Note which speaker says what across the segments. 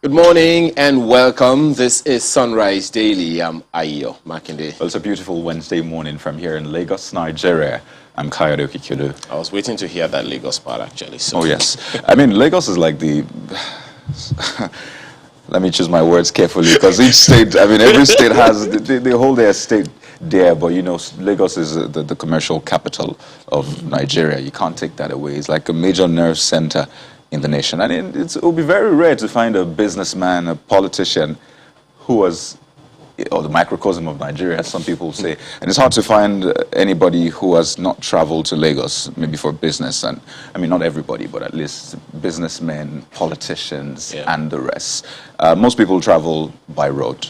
Speaker 1: Good morning and welcome. This is Sunrise Daily. I'm Ayo Makinde.
Speaker 2: Well, it's a beautiful Wednesday morning from here in Lagos, Nigeria. I'm Kayode Okikulu.
Speaker 1: I was waiting to hear that Lagos part actually. So.
Speaker 2: Oh, yes. I mean, Lagos is like the... Let me choose my words carefully because each state, I mean, every state has, they hold their state there, but you know, Lagos is the commercial capital of Nigeria. You can't take that away. It's like a major nerve center in the nation. And it will be very rare to find a businessman, a politician who was, or the microcosm of Nigeria, as some people say. And it's hard to find anybody who has not traveled to Lagos, maybe for business. And I mean, not everybody, but at least businessmen, politicians, and the rest. Most people travel by road.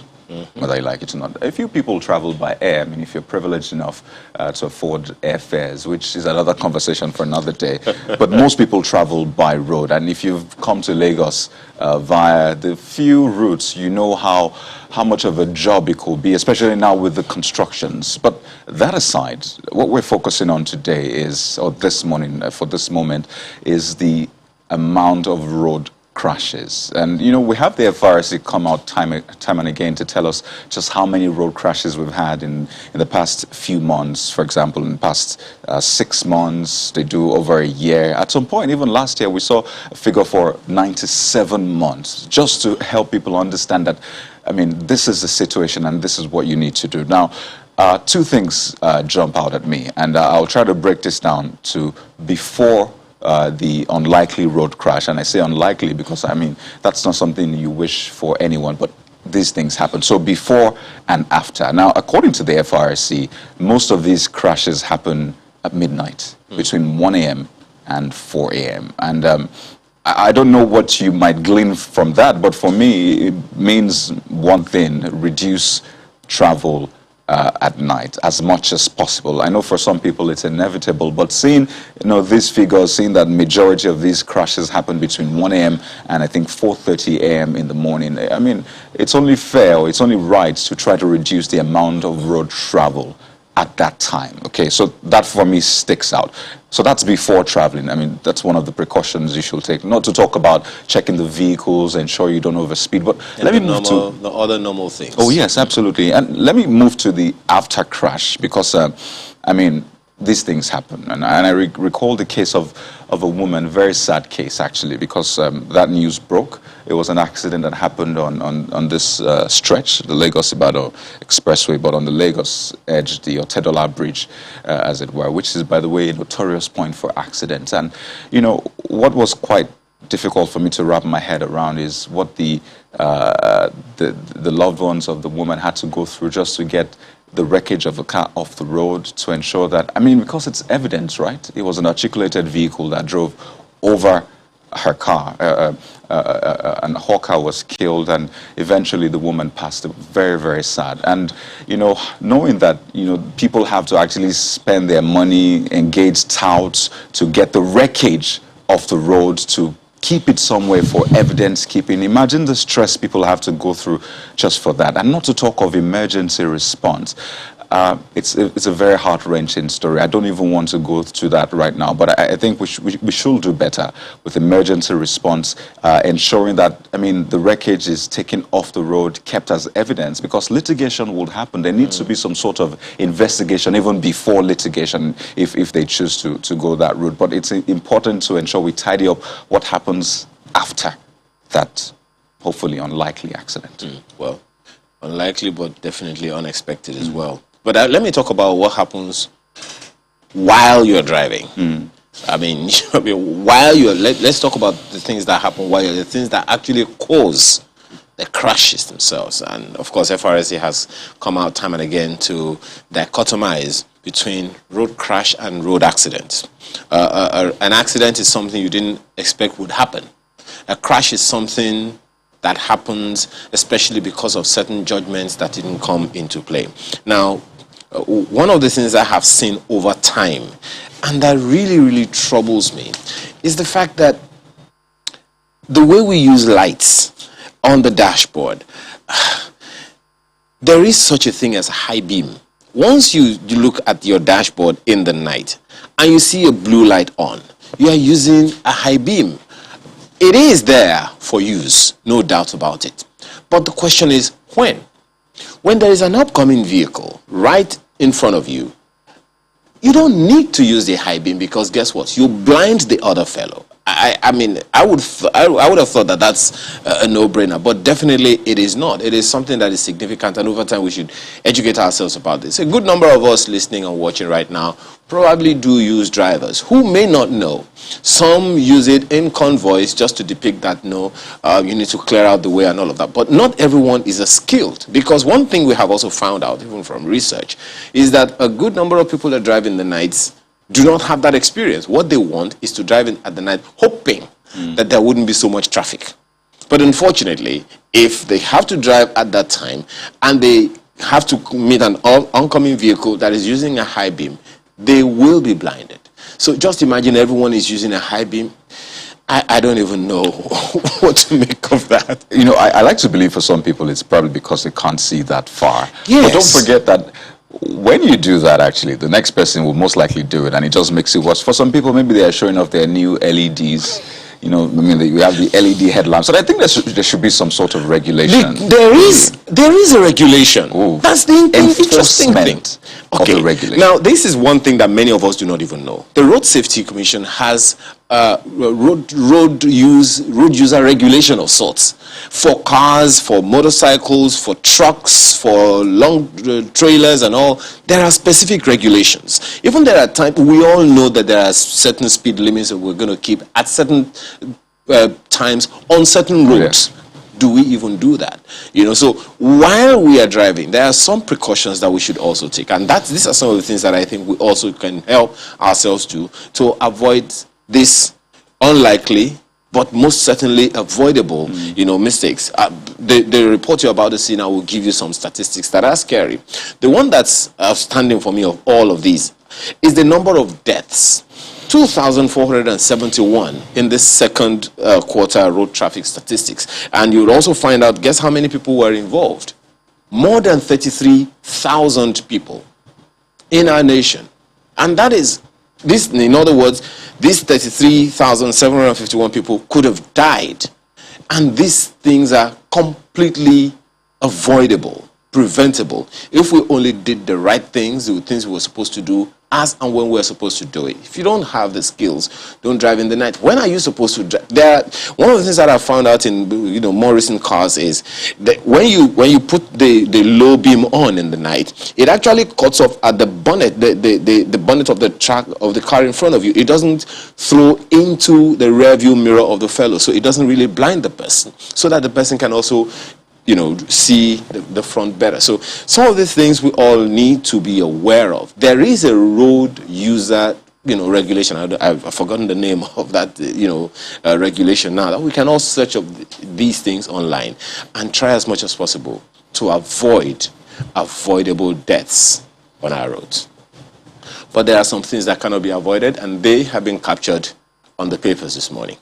Speaker 2: Whether you like it or not. A few people travel by air. I mean, if you're privileged enough to afford airfares, which is another conversation for another day. But most people travel by road. And if you've come to Lagos via the few routes, you know how much of a job it could be, especially now with the constructions. But that aside, what we're focusing on today is, or this morning, for this moment, is the amount of road crashes. And you know, we have the FRC come out time and again to tell us just how many road crashes we've had in the past few months. For example, in the past 6 months, they do over a year. At some point, even last year, we saw a figure for 97 months, just to help people understand that, I mean, this is the situation and this is what you need to do. Now, two things jump out at me, and I'll try to break this down to before the unlikely road crash. And I say unlikely because, I mean, that's not something you wish for anyone, but these things happen. So before and after. Now, according to the FRC, most of these crashes happen at midnight, between 1 a.m. and 4 a.m. And I don't know what you might glean from that, but for me, it means one thing: reduce travel at night as much as possible. I know for some people it's inevitable, but seeing, you know, these figures, seeing that majority of these crashes happen between 1 a.m. and I think 4:30 a.m. in the morning, I mean, it's only fair, or it's only right to try to reduce the amount of road travel at that time. Okay, so that for me sticks out. So that's before traveling. I mean, that's one of the precautions you should take. Not to talk about checking the vehicles, ensure you don't overspeed, but let me move to
Speaker 1: the other normal things.
Speaker 2: Oh yes, absolutely. And let me move to the after crash because, I mean, these things happen. And I recall the case of a woman, very sad case actually, because that news broke. It was an accident that happened on this stretch, the Lagos-Ibadan Expressway, but on the Lagos edge, the Otedola Bridge, as it were, which is, by the way, a notorious point for accidents. And, you know, what was quite difficult for me to wrap my head around is what the loved ones of the woman had to go through just to get the wreckage of the car off the road, to ensure that, I mean, because it's evidence, right? It was an articulated vehicle that drove over her car. An hawker was killed, and eventually the woman passed. Very, very sad. And, you know, knowing that, you know, people have to actually spend their money, engage touts to get the wreckage off the road, to keep it somewhere for evidence keeping. Imagine the stress people have to go through just for that. And not to talk of emergency response. It's a very heart-wrenching story. I don't even want to go to that right now, but I think we should do better with emergency response, ensuring that, I mean, the wreckage is taken off the road, kept as evidence, because litigation will happen. There needs to be some sort of investigation even before litigation if they choose to go that route. But it's important to ensure we tidy up what happens after that hopefully unlikely accident.
Speaker 1: Well, unlikely, but definitely unexpected as well. But let me talk about what happens while you're driving. I mean, while you're, let's talk about the things that happen while you're, the things that actually cause the crashes themselves. And of course, FRC has come out time and again to dichotomize between road crash and road accidents. An accident is something you didn't expect would happen. A crash is something that happens, especially because of certain judgments that didn't come into play. Now, one of the things I have seen over time, and that really, really troubles me, is the fact that the way we use lights on the dashboard, there is such a thing as high beam. Once you look at your dashboard in the night and you see a blue light on, you are using a high beam. it is there for use, no doubt about it. But the question is, when? When there is an upcoming vehicle right in front of you, you don't need to use the high beam, because guess what? You blind the other fellow. I mean, I would have thought that that's a no-brainer, but definitely it is not. It is something that is significant, and over time we should educate ourselves about this. A good number of us listening and watching right now probably do use drivers who may not know. Some use it in convoys just to depict that, no, you need to clear out the way and all of that. But not everyone is as skilled, because one thing we have also found out, even from research, is that a good number of people that drive in the nights do not have that experience. What they want is to drive in at the night, hoping that there wouldn't be so much traffic. But unfortunately, if they have to drive at that time and they have to meet an oncoming vehicle that is using a high beam, they will be blinded. So just imagine everyone is using a high beam. I don't even know what to make of that.
Speaker 2: You know, I like to believe for some people it's probably because they can't see that far.
Speaker 1: Yes.
Speaker 2: But don't forget that when you do that, actually, the next person will most likely do it, and it just makes it worse. For some people, maybe they are showing off their new LEDs. You know, I mean, we have the LED headlamps. So I think there should be some sort of regulation.
Speaker 1: There is a regulation.
Speaker 2: Ooh.
Speaker 1: That's the interesting thing.
Speaker 2: Of the regulation.
Speaker 1: Now, this is one thing that many of us do not even know. The Road Safety Commission has road user regulation of sorts for cars, for motorcycles, for trucks, for long trailers and all. There are specific regulations. Even there are times, we all know that there are certain speed limits that we're going to keep at certain times on certain roads. Yeah. Do we even do that? You know, so while we are driving, there are some precautions that we should also take. And these are some of the things that I think we also can help ourselves to avoid this unlikely, but most certainly avoidable, you know, mistakes. The report you're about to see now will give you some statistics that are scary. The one that's outstanding for me of all of these is the number of deaths. 2,471 in this second quarter road traffic statistics. And you'll also find out, guess how many people were involved? More than 33,000 people in our nation. And that is, this, in other words, these 33,751 people could have died. And these things are completely avoidable, preventable, if we only did the right things, the things we were supposed to do, as and when we're supposed to do it. If you don't have the skills, don't drive in the night. When are you supposed to drive? One of the things that I found out in, you know, more recent cars is that when you put the low beam on in the night, it actually cuts off at the bonnet, the bonnet of the truck of the car in front of you. It doesn't throw into the rear view mirror of the fellow, so it doesn't really blind the person, so that the person can also, you know, see the front better. So some of these things we all need to be aware of. There is a road user, you know, regulation. I've forgotten the name of that, you know, regulation now. That we can all search up these things online and try as much as possible to avoid avoidable deaths on our roads. But there are some things that cannot be avoided, and they have been captured on the papers this morning.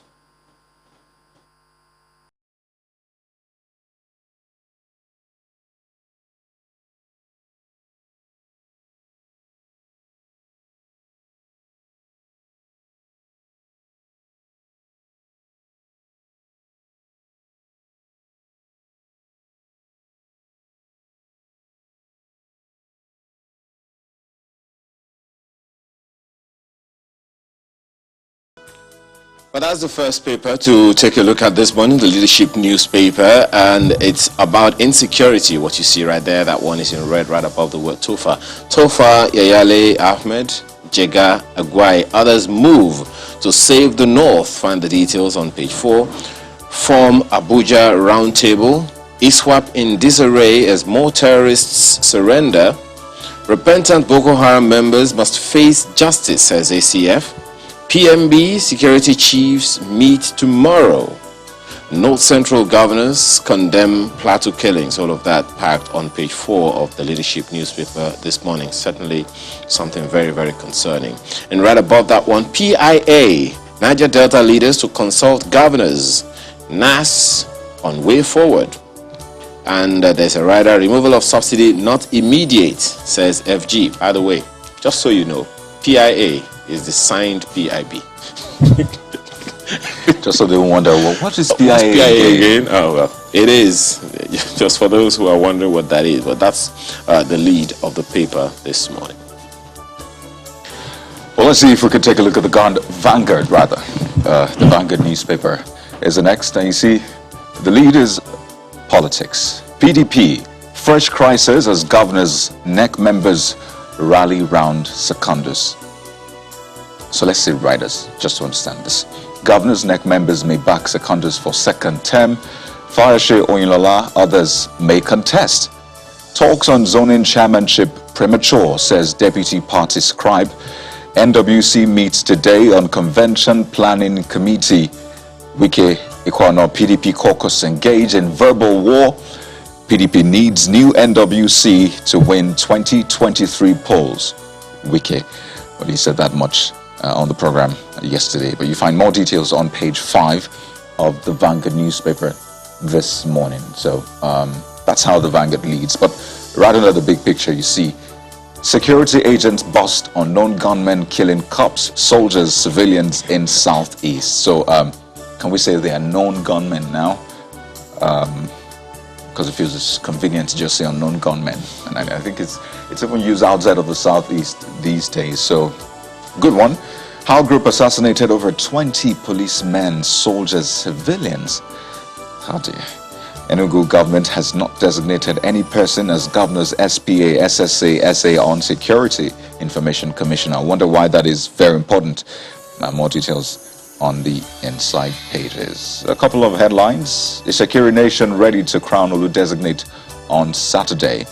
Speaker 1: But that's the first paper to take a look at this morning, the Leadership newspaper, and it's about insecurity. What you see right there, that one is in red right above the word Tofa. Tofa, Yayale, Ahmed, Jega, Agwai, others move to save the North. Find the details on page 4. Form Abuja Roundtable. ISWAP in disarray as more terrorists surrender. Repentant Boko Haram members must face justice, says ACF. PMB security chiefs meet tomorrow. North Central governors condemn Plateau killings. All of that packed on page 4 of the Leadership newspaper this morning. Certainly something very, very concerning. And right above that one, PIA, Niger Delta leaders to consult governors. NAS on way forward. And there's a rider, removal of subsidy not immediate, says FG. By the way, just so you know, PIA is the signed PIB.
Speaker 2: Just so they wonder, well, what is PIA,
Speaker 1: What's PIA again? Oh, well, it is. Just for those who are wondering what that is. But that's the lead of the paper this morning.
Speaker 2: Well, let's see if we could take a look at the Vanguard, rather. The Vanguard newspaper is the next. And you see, the lead is politics. PDP, fresh crisis as governors' NEC members rally round Secondus. So let's say riders, just to understand this. Governors' NEC members may back Secondus for second term. Fayose Oyinlola, others may contest. Talks on zoning chairmanship premature, says Deputy Party Scribe. NWC meets today on Convention Planning Committee. Wike Ikwano PDP caucus engage in verbal war. PDP needs new NWC to win 2023 polls. Wike, well, he said that much on the program yesterday. But you find more details on page 5 of the Vanguard newspaper this morning. So that's how the Vanguard leads. But right under the big picture, you see security agents bust unknown gunmen killing cops, soldiers, civilians in Southeast. So can we say they are known gunmen now? Because it feels convenient to just say unknown gunmen. And I think it's even used outside of the Southeast these days. So good one. How group assassinated over 20 policemen, soldiers, civilians. How dear. Enugu government has not designated any person as governor's SPA, SSA, SA on Security Information Commissioner. I wonder why that is very important. More details on the inside pages. A couple of headlines. The Security Nation ready to crown Olu designate on Saturday.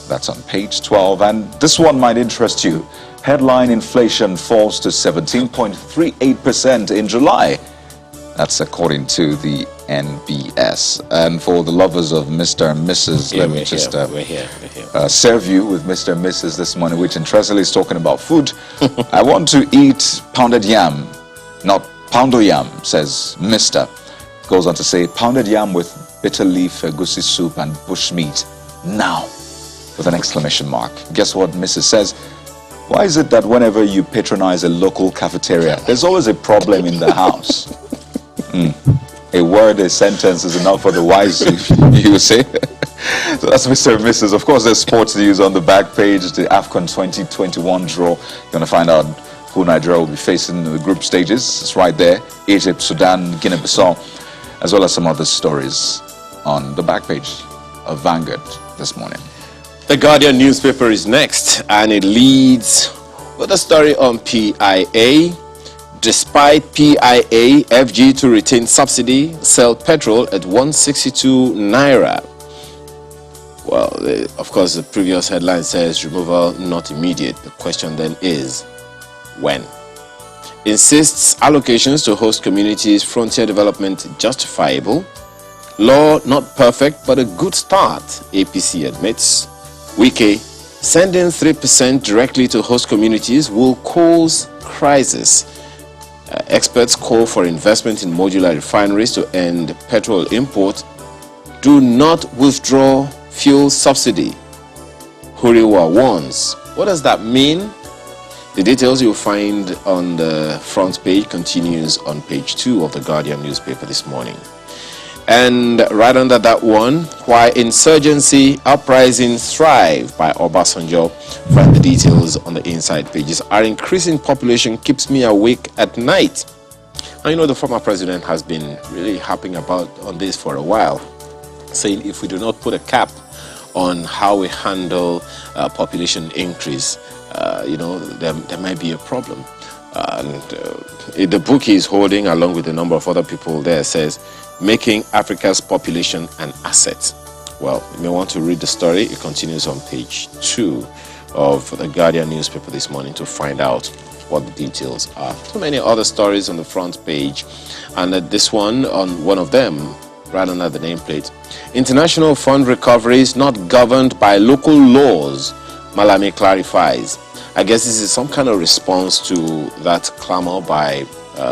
Speaker 2: That's on page 12. And this one might interest you. Headline: inflation falls to 17.38% in July. That's according to the NBS. And for the lovers of Mr. and Mrs.,
Speaker 1: Yeah,
Speaker 2: let me just
Speaker 1: we're here.
Speaker 2: serve you with Mr. and Mrs. this morning, which interestingly is talking about food. I want to eat pounded yam, not poundo yam, says Mr. Goes on to say, pounded yam with bitter leaf, egusi soup, and bushmeat now, with an exclamation mark. Guess what Mrs. says? Why is it that whenever you patronize a local cafeteria, there's always a problem in the house? A word, a sentence is enough for the wise, you say. So that's Mr. and Mrs. Of course, there's sports news on the back page. The AFCON 2021 draw. You're going to find out who Nigeria will be facing in the group stages. It's right there. Egypt, Sudan, Guinea-Bissau, as well as some other stories on the back page of Vanguard this morning.
Speaker 1: The Guardian newspaper is next, and it leads with a story on PIA. Despite PIA, FG to retain subsidy, sell petrol at 162 naira. Well, of course, the previous headline says removal not immediate. The question then is, when? Insists allocations to host communities, frontier development justifiable. Law not perfect, but a good start, APC admits. Wike, sending 3% directly to host communities will cause crisis. Experts call for investment in modular refineries to end petrol import. Do not withdraw fuel subsidy. Huriwa warns. What does that mean? The details you'll find on the front page continues on page 2 of the Guardian newspaper this morning. And right under that one, why insurgency uprising thrive by Obasanjo. Find the details on the inside pages. Our increasing population keeps me awake at night. And you know, the former president has been really harping on this for a while, saying if we do not put a cap on how we handle population increase, there might be a problem. The book he's holding, along with a number of other people there, says, Making Africa's Population an Asset. Well, you may want to read the story. It continues on page 2 of the Guardian newspaper this morning to find out what the details are. So many other stories on the front page, and this one on one of them, right under the nameplate. International fund recovery is not governed by local laws, Malami clarifies. I guess this is some kind of response to that clamor by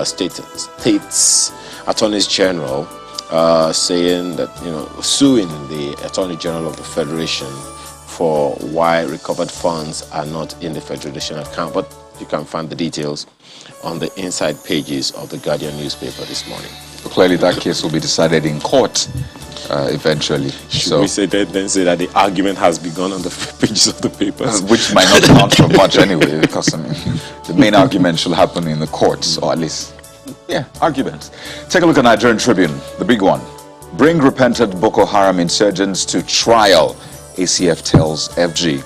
Speaker 1: states attorneys general saying that, suing the Attorney General of the Federation for why recovered funds are not in the Federation account. But You can find the details on the inside pages of the Guardian newspaper this morning.
Speaker 2: So clearly that case will be decided in court eventually.
Speaker 1: Should we say that, then say that the argument has begun on the pages of the papers?
Speaker 2: Which might not count for much anyway, because I mean, the main argument should happen in the courts, or at least, yeah, arguments. Take a look at Nigerian Tribune, the big one. Bring repentant Boko Haram insurgents to trial, ACF tells FG.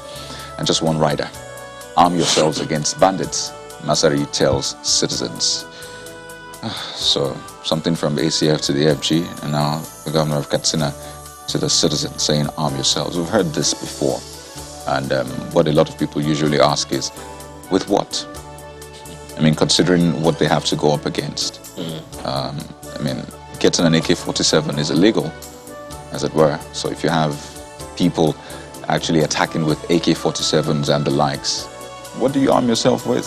Speaker 2: And just one rider. Arm yourselves against bandits, Masari tells citizens. So, something from ACF to the FG, and now the governor of Katsina to the citizens saying, arm yourselves. We've heard this before. And what a lot of people usually ask is, with what? I mean, considering what they have to go up against. I mean, getting an AK-47 is illegal, as it were. So if you have people actually attacking with AK-47s and the likes, what do you arm yourself with?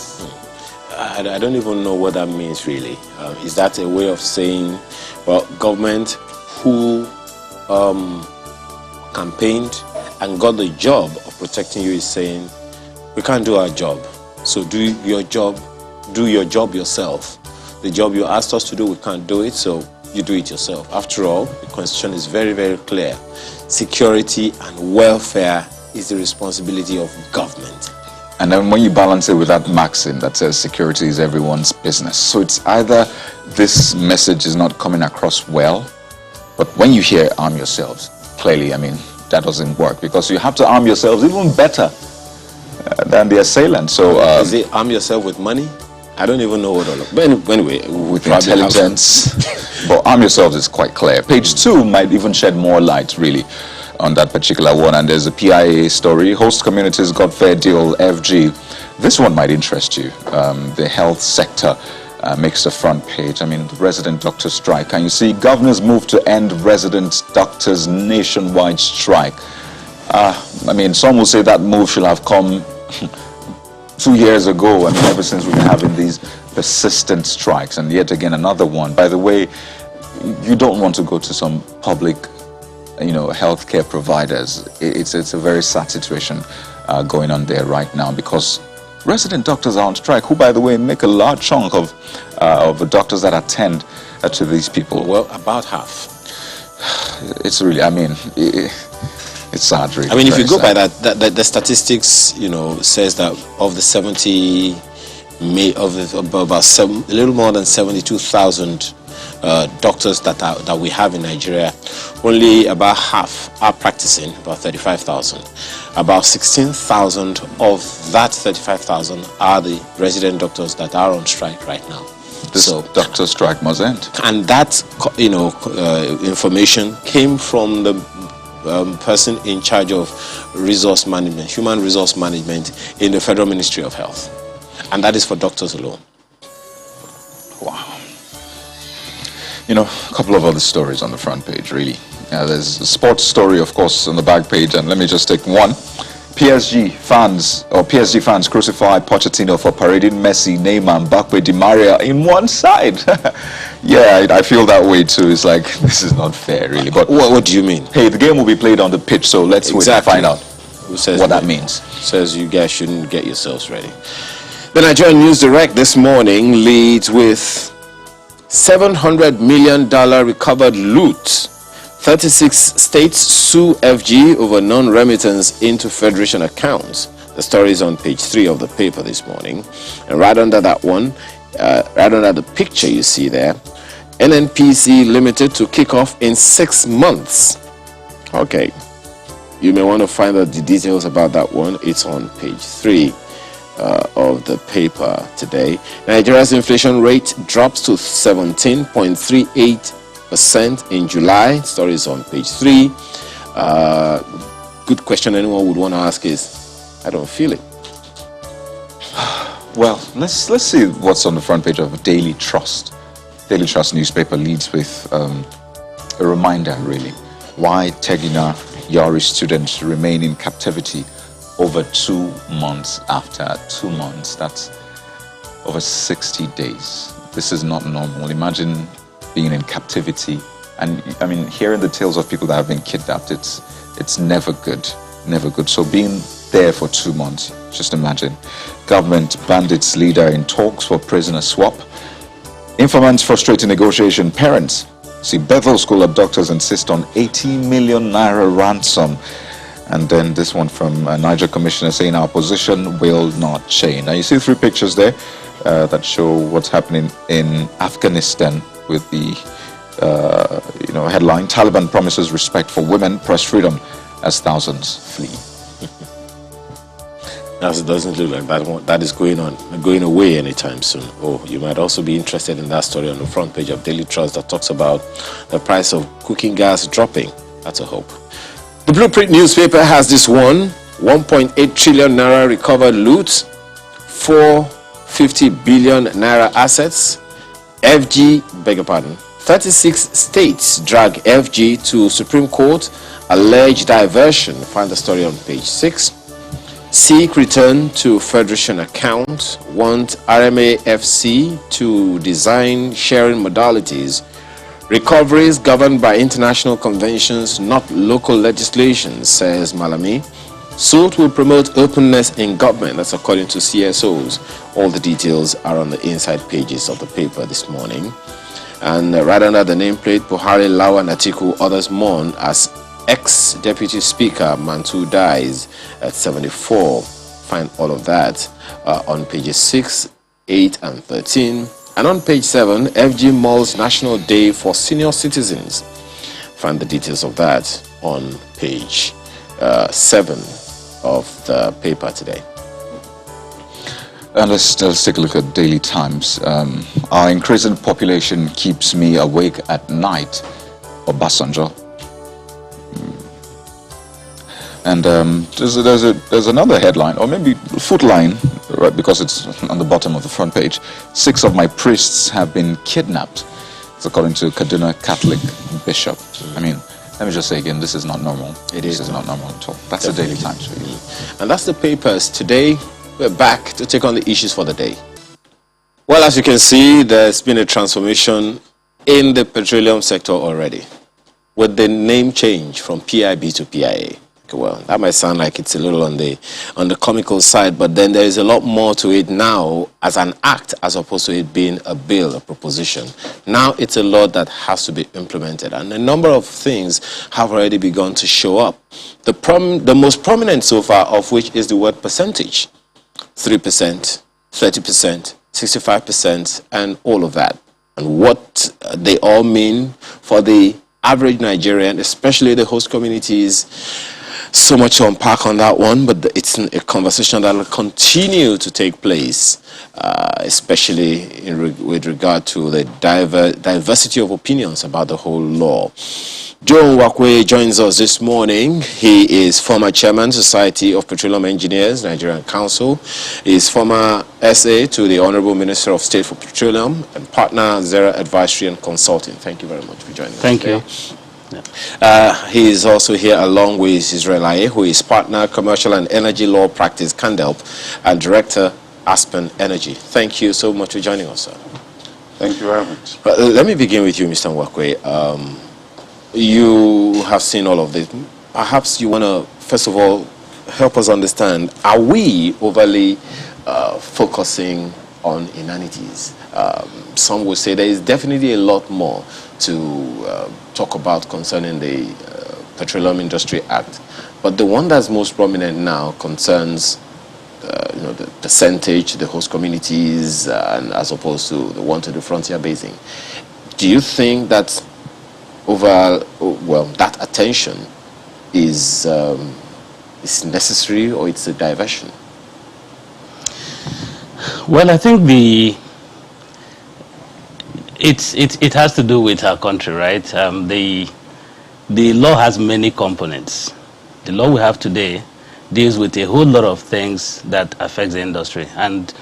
Speaker 1: I don't even know what that means, really. Is that a way of saying, well, government who campaigned and got the job of protecting you is saying, we can't do our job, so do your job yourself. The job you asked us to do, we can't do it, so you do it yourself. After all, the Constitution is very, very clear. Security and welfare is the responsibility of government.
Speaker 2: And then when you balance it with that maxim that says security is everyone's business, so it's either this message is not coming across well, but when you hear arm yourselves, clearly, I mean, that doesn't work, because you have to arm yourselves even better than the assailant. So
Speaker 1: is it arm yourself with money? I don't even know what all of. But anyway,
Speaker 2: with intelligence. But arm yourselves is quite clear. Page 2 might even shed more light, really, on that particular one. And there's a PIA story. Host communities got fair deal, FG. This one might interest you. The health sector makes the front page. I mean, the resident doctor strike. Can you see governors move to end resident doctors' nationwide strike? I mean, some will say that move should have come 2 years ago. I mean, ever since we've been having these persistent strikes, and yet again another one. By the way, you don't want to go to some public, healthcare providers. It's a very sad situation going on there right now, because resident doctors are on strike, who, by the way, make a large chunk of the doctors that attend to these people.
Speaker 1: Well, about half.
Speaker 2: It's really, I mean, it's sad, really.
Speaker 1: I mean, if you go by that, the statistics, says that of the 70, a little more than 72,000 doctors that we have in Nigeria, only about half are practicing, about 35,000. About 16,000 of that 35,000 are the resident doctors that are on strike right now.
Speaker 2: This doctor strike must end.
Speaker 1: And that, information came from the person in charge of resource management, human resource management in the Federal Ministry of Health. And that is for doctors alone.
Speaker 2: Wow. A couple of other stories on the front page, really. There's a sports story, of course, on the back page, and let me just take one. PSG fans crucify Pochettino for parading Messi, Neymar, Mbappe, Di Maria in one side. Yeah, I feel that way too. It's like, this is not fair, really. But
Speaker 1: what do you mean?
Speaker 2: Hey, the game will be played on the pitch, so let's wait and find out what that means.
Speaker 1: Says you guys shouldn't get yourselves ready. The Nigerian News Direct this morning leads with $700 million recovered loot. 36 states sue FG over non-remittance into Federation accounts. The story is on page 3 of the paper this morning. And right under that one, right under the picture you see there, NNPC Limited to kick off in 6 months. Okay. You may want to find out the details about that one. It's on page 3 of the paper today. Nigeria's inflation rate drops to 17.38% in July. Story is on page 3. Good question anyone would want to ask is, I don't feel it.
Speaker 2: Well, let's see what's on the front page of Daily Trust. Daily Trust newspaper leads with a reminder, really, why Tegina Yari students remain in captivity over 2 months after 2 months. That's over 60 days. This is not normal. Imagine being in captivity, and I mean, hearing the tales of people that have been kidnapped, it's never good, never good. So being there for 2 months. Just imagine. Government bandits leader in talks for prisoner swap. Informants frustrating negotiation. Parents see Bethel School abductors insist on 80 million naira ransom. And then this one from Niger Commissioner saying our position will not change. Now you see 3 pictures there that show what's happening in Afghanistan with the headline, Taliban promises respect for women, press freedom as thousands flee.
Speaker 1: It doesn't look like that is going away anytime soon. Oh, you might also be interested in that story on the front page of Daily Trust that talks about the price of cooking gas dropping. That's a hope. The Blueprint newspaper has this one: 1.8 trillion naira recovered loot, 450 billion naira assets. FG, beg your pardon, 36 states drag FG to Supreme Court, alleged diversion. Find the story on page 6. Seek return to Federation account, want RMAFC to design sharing modalities. Recoveries governed by international conventions, not local legislation, says Malami. SULT will promote openness in government. That's according to CSOs. All the details are on the inside pages of the paper this morning. And right under the nameplate, Buhari, Lawan, Atiku, others mourn as ex-deputy speaker Mantu dies at 74. Find all of that on pages 6, 8, and 13. And on page 7, FG Mall's National Day for Senior Citizens. Find the details of that on page 7 of the paper today.
Speaker 2: And let's take a look at Daily Times. Our increasing population keeps me awake at night. Obasanjo. And there's another headline, or maybe footline, right, because it's on the bottom of the front page. 6 of my priests have been kidnapped. It's according to Kaduna Catholic Bishop. I mean, let me just say again, this is not normal. This is not normal at all. That's the Daily Times for you.
Speaker 1: And that's the papers. Today, we're back to take on the issues for the day. Well, as you can see, there's been a transformation in the petroleum sector already, with the name change from PIB to PIA. Well, that might sound like it's a little on the comical side, but then there is a lot more to it now as an act as opposed to it being a bill, a proposition. Now it's a law that has to be implemented, and a number of things have already begun to show up. The most prominent so far of which is the word percentage. 3%, 30%, 65%, and all of that. And what they all mean for the average Nigerian, especially the host communities. So much to unpack on that one, but it's a conversation that will continue to take place, especially with regard to the diversity of opinions about the whole law. Joe Wakwe joins us this morning. He is former chairman, Society of Petroleum Engineers, Nigerian Council. He is former SA to the Honorable Minister of State for Petroleum and partner Zera Advisory and Consulting. Thank you very much for joining us.
Speaker 3: Thank you.
Speaker 1: He is also here along with Israel Aye, who is partner, commercial and energy law practice, Candelp, and director, Aspen Energy. Thank you so much for joining us, sir.
Speaker 4: Thank you very much.
Speaker 1: Let me begin with you, Mr. Nwakwe. You have seen all of this. Perhaps you want to, first of all, help us understand, are we overly focusing on inanities? Some would say there is definitely a lot more to talk about concerning the Petroleum Industry Act, but the one that's most prominent now concerns the percentage, the host communities, and as opposed to the one to the frontier basin. Do you think that that attention is necessary, or it's a diversion?
Speaker 3: Well, I think it has to do with our country, right? The law has many components. The law we have today deals with a whole lot of things that affects the industry. And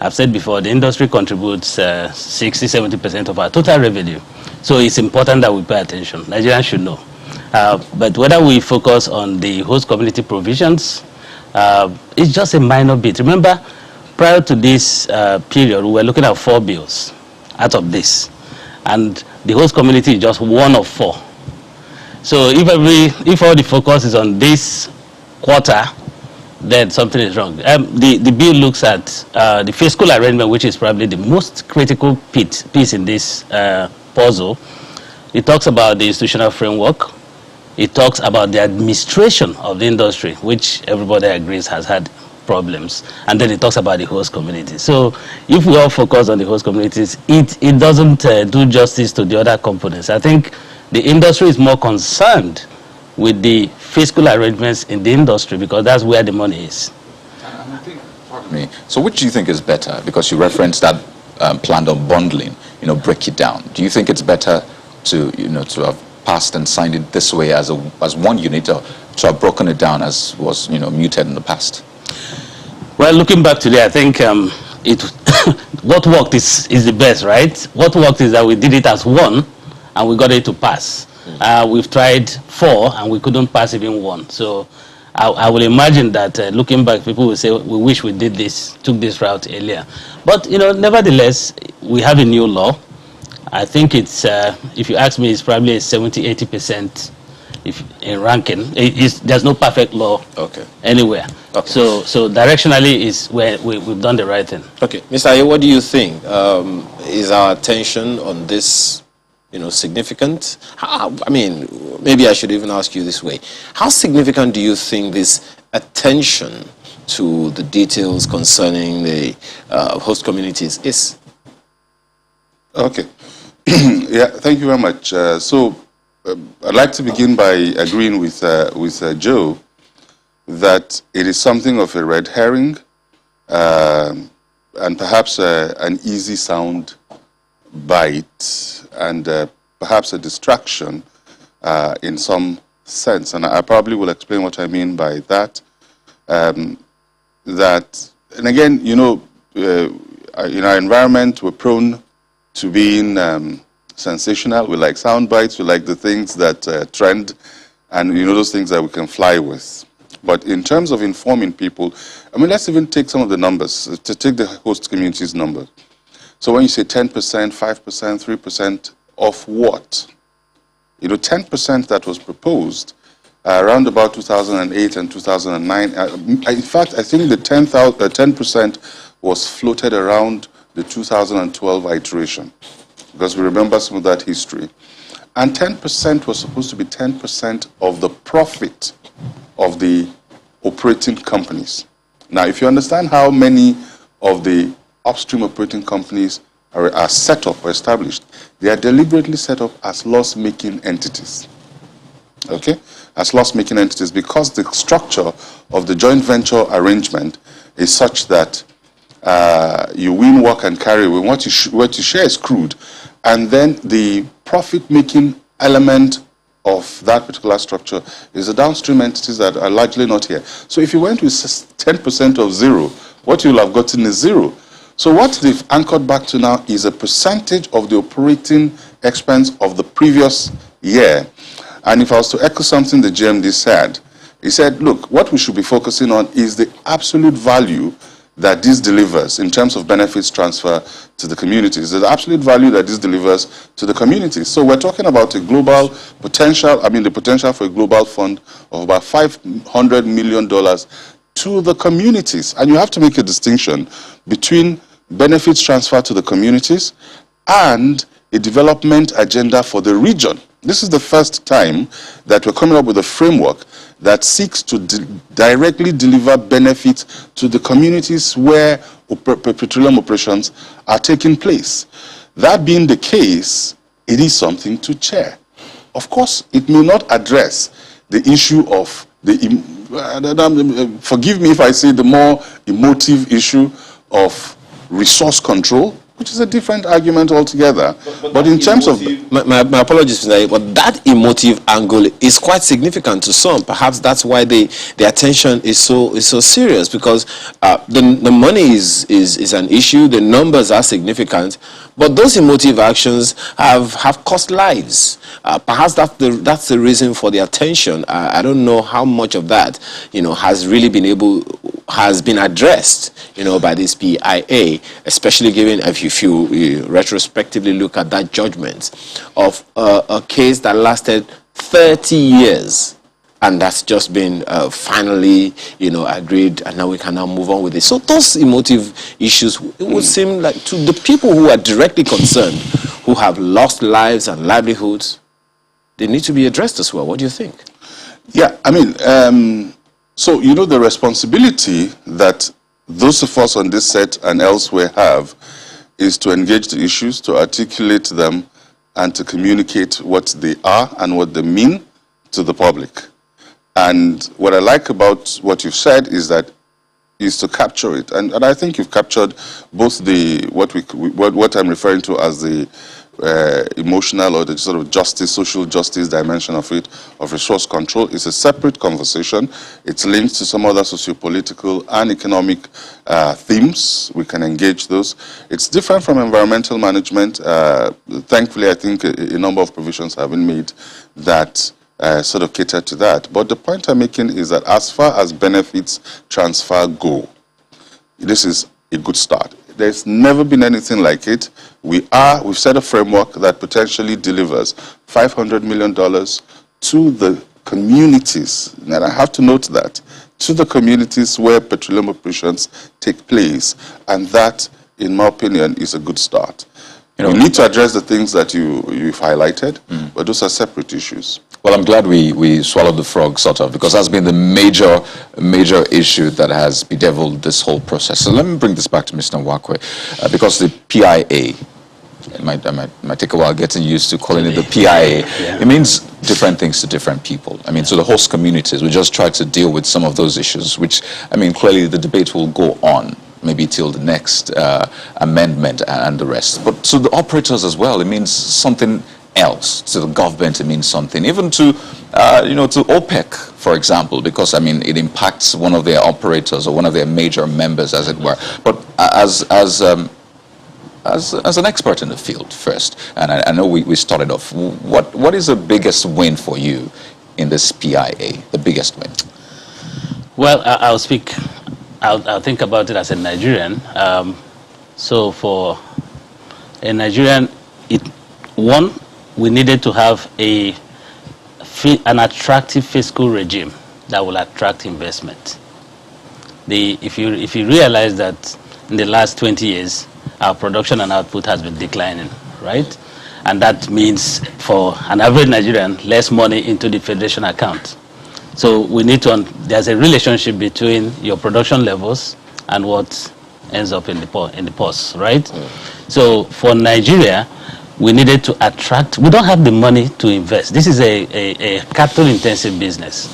Speaker 3: I've said before, the industry contributes 60-70% of our total revenue. So it's important that we pay attention. Nigerians should know. But whether we focus on the host community provisions, it's just a minor bit. Remember, prior to this period, we were looking at 4 bills out of this. And the host community is just one of 4. So if all the focus is on this quarter, then something is wrong. The bill looks at the fiscal arrangement, which is probably the most critical piece in this puzzle. It talks about the institutional framework. It talks about the administration of the industry, which everybody agrees has had problems. And then it talks about the host communities. So if we all focus on the host communities, it doesn't do justice to the other components. I think the industry is more concerned with the fiscal arrangements in the industry because that's where the money is.
Speaker 2: And I think, pardon me, so which do you think is better? Because you referenced that plan of bundling, break it down. Do you think it's better to, to have passed and signed it this way as one unit, or to have broken it down as was, muted in the past?
Speaker 3: Well, looking back today, I think what worked is the best, right? What worked is that we did it as one, and we got it to pass. We've tried 4, and we couldn't pass even 1. So I will imagine that looking back, people will say, we wish we did this, took this route earlier. But, nevertheless, we have a new law. I think it's, if you ask me, it's probably a 70-80% in ranking. There's no perfect law anywhere. Okay. So directionally, is where we've done the right thing.
Speaker 1: Okay. Mr. Aye, what do you think? Is our attention on this, significant? I mean, maybe I should even ask you this way. How significant do you think this attention to the details concerning the host communities is?
Speaker 4: Okay. Yeah, thank you very much. I'd like to begin by agreeing with Joe that it is something of a red herring and perhaps an easy sound bite and perhaps a distraction in some sense. And I probably will explain what I mean by that. And again, in our environment, we're prone to being sensational. We like sound bites. We like the things that trend, and those things that we can fly with. But in terms of informing people, I mean, let's even take some of the numbers. To take the host communities number. So when you say 10%, 5%, 3% of what? 10% that was proposed around about 2008 and 2009. In fact, I think the 10% was floated around the 2012 iteration, because we remember some of that history. And 10% was supposed to be 10% of the profit of the operating companies. Now, if you understand how many of the upstream operating companies are set up or established, they are deliberately set up as loss-making entities. Okay? As loss-making entities, because the structure of the joint venture arrangement is such that you win, work, and carry away. What you share is crude. And then the profit-making element of that particular structure is the downstream entities that are largely not here. So if you went with 10% of zero, what you'll have gotten is zero. So what they've anchored back to now is a percentage of the operating expense of the previous year. And if I was to echo something the GMD said, he said, look, what we should be focusing on is the absolute value that this delivers in terms of benefits transfer to the communities. The absolute value that this delivers to the communities. So we're talking about a global potential, the potential for a global fund of about $500 million to the communities. And you have to make a distinction between benefits transfer to the communities and a development agenda for the region. This is the first time that we're coming up with a framework that seeks to directly deliver benefits to the communities where petroleum operations are taking place. That being the case, it is something to chair. Of course, it may not address the issue of forgive me if I say the more emotive issue of resource control, which is a different argument altogether. But in terms of...
Speaker 1: My apologies, but that emotive angle is quite significant to some. Perhaps that's why the attention is so serious, because the money is an issue, the numbers are significant, but those emotive actions have cost lives. Perhaps that's the reason for the attention. I don't know how much of that, has really been addressed, by this PIA, especially given if you retrospectively look at that judgment of a case that lasted 30 years and that's just been finally, agreed, and now we can now move on with it. So those emotive issues, it would seem like to the people who are directly concerned, who have lost lives and livelihoods, they need to be addressed as well. What do you think?
Speaker 4: Yeah, I mean, so, the responsibility that those of us on this set and elsewhere have is to engage the issues, to articulate them, and to communicate what they are and what they mean to the public. And what I like about what you've said is to capture it. And I think you've captured both what I'm referring to as the emotional or the sort of social justice dimension of it, of resource control. Is a separate conversation. It's linked to some other socio-political and economic themes. We can engage those. It's different from environmental management. Thankfully, I think a number of provisions have been made that sort of cater to that. But the point I'm making is that as far as benefits transfer go, this is a good start. There's never been anything like it. We've set a framework that potentially delivers $500 million to the communities, and I have to note that, to the communities where petroleum operations take place, and that, in my opinion, is a good start. We need to address the things that you've highlighted, but those are separate issues.
Speaker 2: Well, I'm glad we swallowed the frog, sort of, because that's been the major issue that has bedeviled this whole process. So let me bring this back to Mr. Nwakwe, because the PIA, it might take a while getting used to calling it the PIA. Yeah. It means different things to different people. I mean, so the host communities, we just try to deal with some of those issues, which, I mean, clearly the debate will go on, maybe till the next amendment and the rest. But to the operators as well, it means something else. To the government, it means something. Even to, to OPEC, for example, because, I mean, it impacts one of their operators or one of their major members, as it were. But as an expert in the field first, and I know we started off, what is the biggest win for you in this PIA, the biggest win?
Speaker 3: Well, I'll speak. I'll think about it as a Nigerian. So for a Nigerian, we needed to have an attractive fiscal regime that will attract investment. If you realize that in the last 20 years, our production and output has been declining, right? And that means for an average Nigerian, less money into the federation account. So we need to, there's a relationship between your production levels and what ends up in the purse, right? So for Nigeria, we needed to attract, we don't have the money to invest. This is a capital intensive business.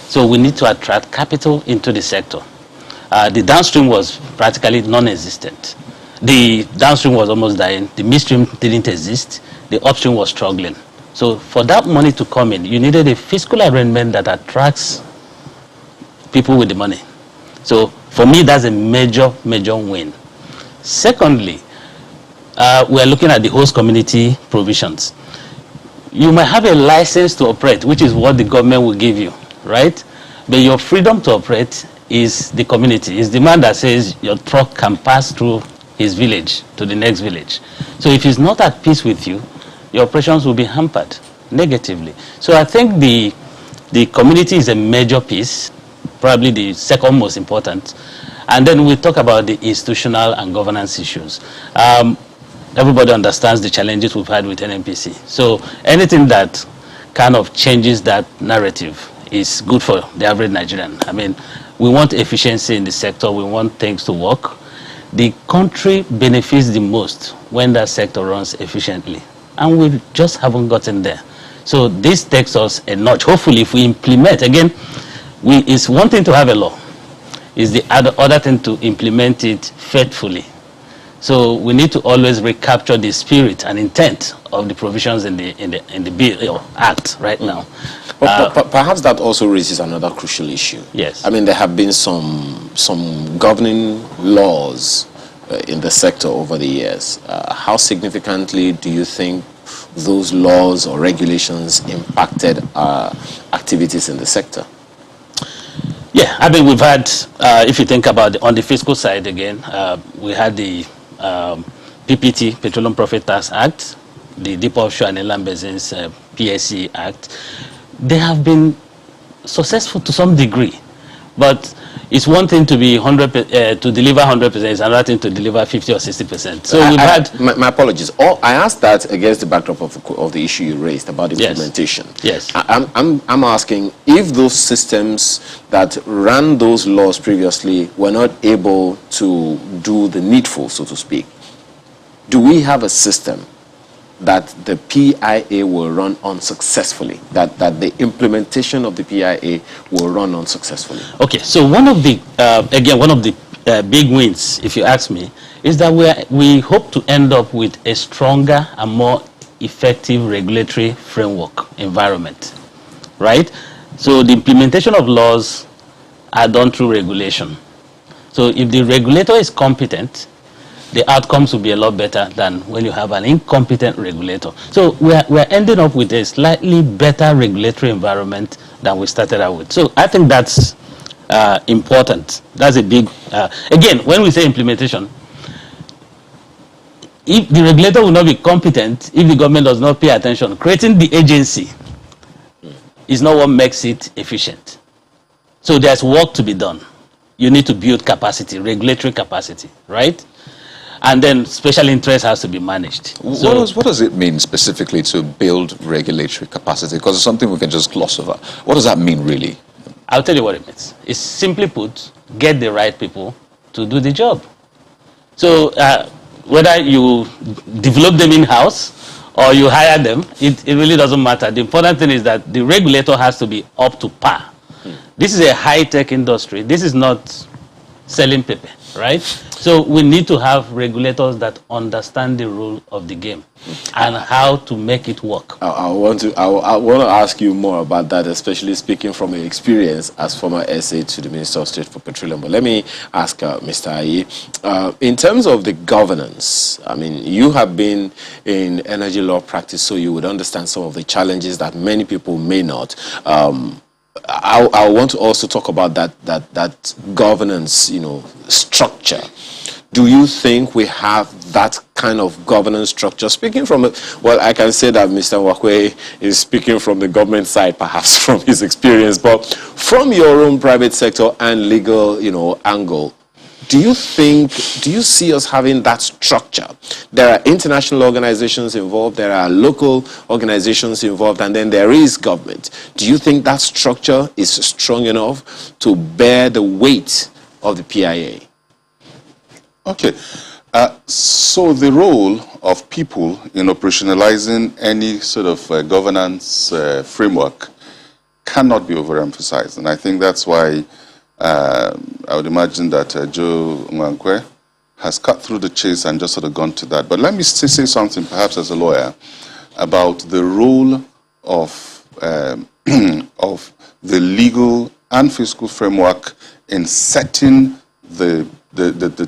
Speaker 3: So we need to attract capital into the sector. The downstream was practically non-existent. The downstream was almost dying. The midstream didn't exist. The upstream was struggling. So for that money to come in, you needed a fiscal arrangement that attracts people with the money. So for me, that's a major win. Secondly, we're looking at the host community provisions. You might have a license to operate, which is what the government will give you, right? But your freedom to operate is the community. It's the man that says your truck can pass through his village to the next village. So if he's not at peace with you, your operations will be hampered negatively. So I think the community is a major piece, probably the second most important. And then we talk about the institutional and governance issues. Everybody understands the challenges we've had with NNPC. So anything that kind of changes that narrative is good for the average Nigerian. I mean, we want efficiency in the sector. We want things to work. The country benefits the most when that sector runs efficiently. And we just haven't gotten there. So this takes us a notch. Hopefully, if we implement, again, it's one thing to have a law. It's the other thing to implement it faithfully. So we need to always recapture the spirit and intent of the provisions in the bill or act right now.
Speaker 1: But perhaps that also raises another crucial issue.
Speaker 3: Yes.
Speaker 1: I mean, there have been some governing laws in the sector over the years. How significantly do you think those laws or regulations impacted our activities in the sector?
Speaker 3: Yeah, I mean, we've had, if you think about on the fiscal side again, we had the PPT, Petroleum Profit Tax Act, the Deep Offshore and Inland Basins PSC Act. They have been successful to some degree, but it's one thing to be 100 to deliver 100%, it's another thing to deliver 50 or 60%. So we've had
Speaker 1: my apologies. I asked that against the backdrop of the issue you raised about implementation.
Speaker 3: Yes.
Speaker 1: I'm asking if those systems that ran those laws previously were not able to do the needful, so to speak. Do we have a system that the PIA will run on successfully, that the implementation of the PIA will run on successfully?
Speaker 3: Okay, so one of the, again, one of the big wins, if you ask me, is that we hope to end up with a stronger and more effective regulatory framework environment, right? So the implementation of laws are done through regulation. So if the regulator is competent, the outcomes will be a lot better than when you have an incompetent regulator. So we're ending up with a slightly better regulatory environment than we started out with. So I think that's important. That's a big, again, when we say implementation, if the regulator will not be competent, if the government does not pay attention, creating the agency is not what makes it efficient. So there's work to be done. You need to build capacity, regulatory capacity, right? And then special interest has to be managed. So
Speaker 2: What does it mean specifically to build regulatory capacity? Because it's something we can just gloss over. What does that mean really?
Speaker 3: I'll tell you what it means. It's simply put, get the right people to do the job. So whether you develop them in-house or you hire them, it really doesn't matter. The important thing is that the regulator has to be up to par. This is a high-tech industry. This is not selling paper, right? So we need to have regulators that understand the rule of the game and how to make it work.
Speaker 1: I want to ask you more about that, especially speaking from your experience as former SA to the Minister of State for Petroleum. But let me ask Mr. Aye, in terms of the governance, I mean, you have been in energy law practice, so you would understand some of the challenges that many people may not. I want to also talk about that governance, structure. Do you think we have that kind of governance structure? Speaking from, I can say that Mr. Wakwe is speaking from the government side, perhaps from his experience, but from your own private sector and legal, angle, do you see us having that structure? There are international organizations involved, there are local organizations involved, and then there is government. Do you think that structure is strong enough to bear the weight of the PIA?
Speaker 4: Okay. So the role of people in operationalizing any sort of governance framework cannot be overemphasized. And I think that's why I would imagine that Joe Mwankwe has cut through the chase and just sort of gone to that. But let me say something, perhaps as a lawyer, about the role of the legal and fiscal framework in setting the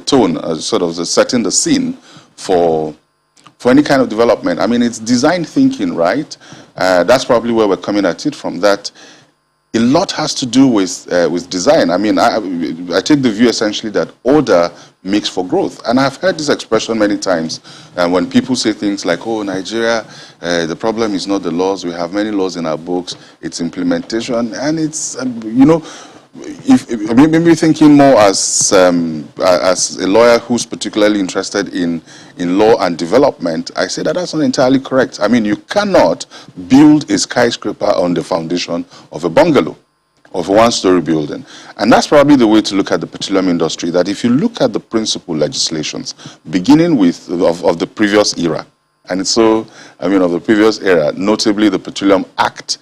Speaker 4: tone, sort of setting the scene for any kind of development. I mean, it's design thinking, right? That's probably where we're coming at it from. That a lot has to do with design. I mean, I take the view essentially that order makes for growth. And I've heard this expression many times when people say things like, oh, Nigeria, the problem is not the laws. We have many laws in our books. It's implementation. And it's, maybe thinking more as a lawyer who's particularly interested in law and development, I say that that's not entirely correct. I mean, you cannot build a skyscraper on the foundation of a bungalow, of a one-story building. And that's probably the way to look at the petroleum industry, that if you look at the principal legislations, beginning with of the previous era, and so, of the previous era, notably the Petroleum Act,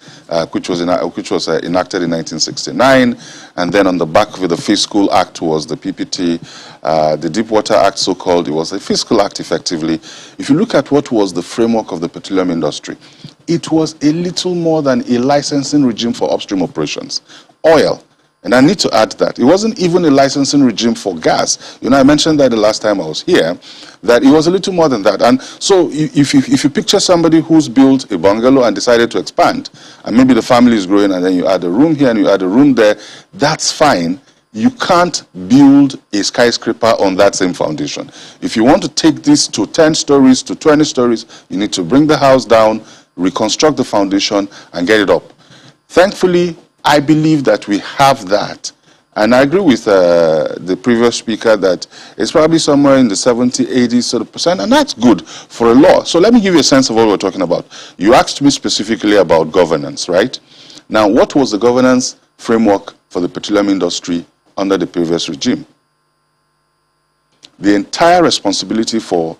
Speaker 4: which was enacted in 1969, and then on the back of it, the Fiscal Act was the PPT, the Deepwater Act, so-called, it was a fiscal act, effectively. If you look at what was the framework of the petroleum industry, it was a little more than a licensing regime for upstream operations. Oil. And I need to add that it wasn't even a licensing regime for gas. I mentioned that the last time I was here, that it was a little more than that. And so if you picture somebody who's built a bungalow and decided to expand, and maybe the family is growing, and then you add a room here and you add a room there, that's fine. You can't build a skyscraper on that same foundation. If you want to take this to 10 stories, to 20 stories, you need to bring the house down, reconstruct the foundation, and get it up. Thankfully, I believe that we have that. And I agree with the previous speaker that it's probably somewhere in the 70, 80 sort of percent, and that's good for a law. So let me give you a sense of what we're talking about. You asked me specifically about governance, right? Now, what was the governance framework for the petroleum industry under the previous regime? The entire responsibility for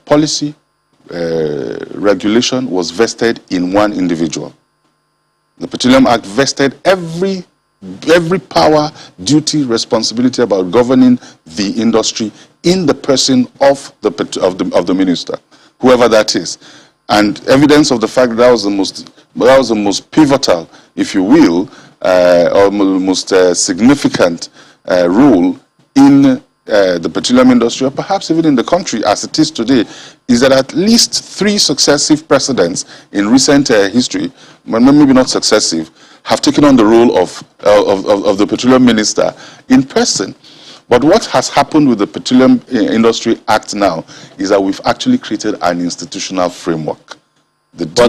Speaker 4: policy, regulation was vested in one individual. The Petroleum Act vested every power, duty, responsibility about governing the industry in the person of the minister, whoever that is. And evidence of the fact that was the most pivotal, if you will, or most significant rule in the petroleum industry, or perhaps even in the country as it is today, is that at least 3 successive presidents in recent history, maybe not successive, have taken on the role of the petroleum minister in person. But what has happened with the Petroleum Industry Act now is that we've actually created an institutional framework.
Speaker 1: But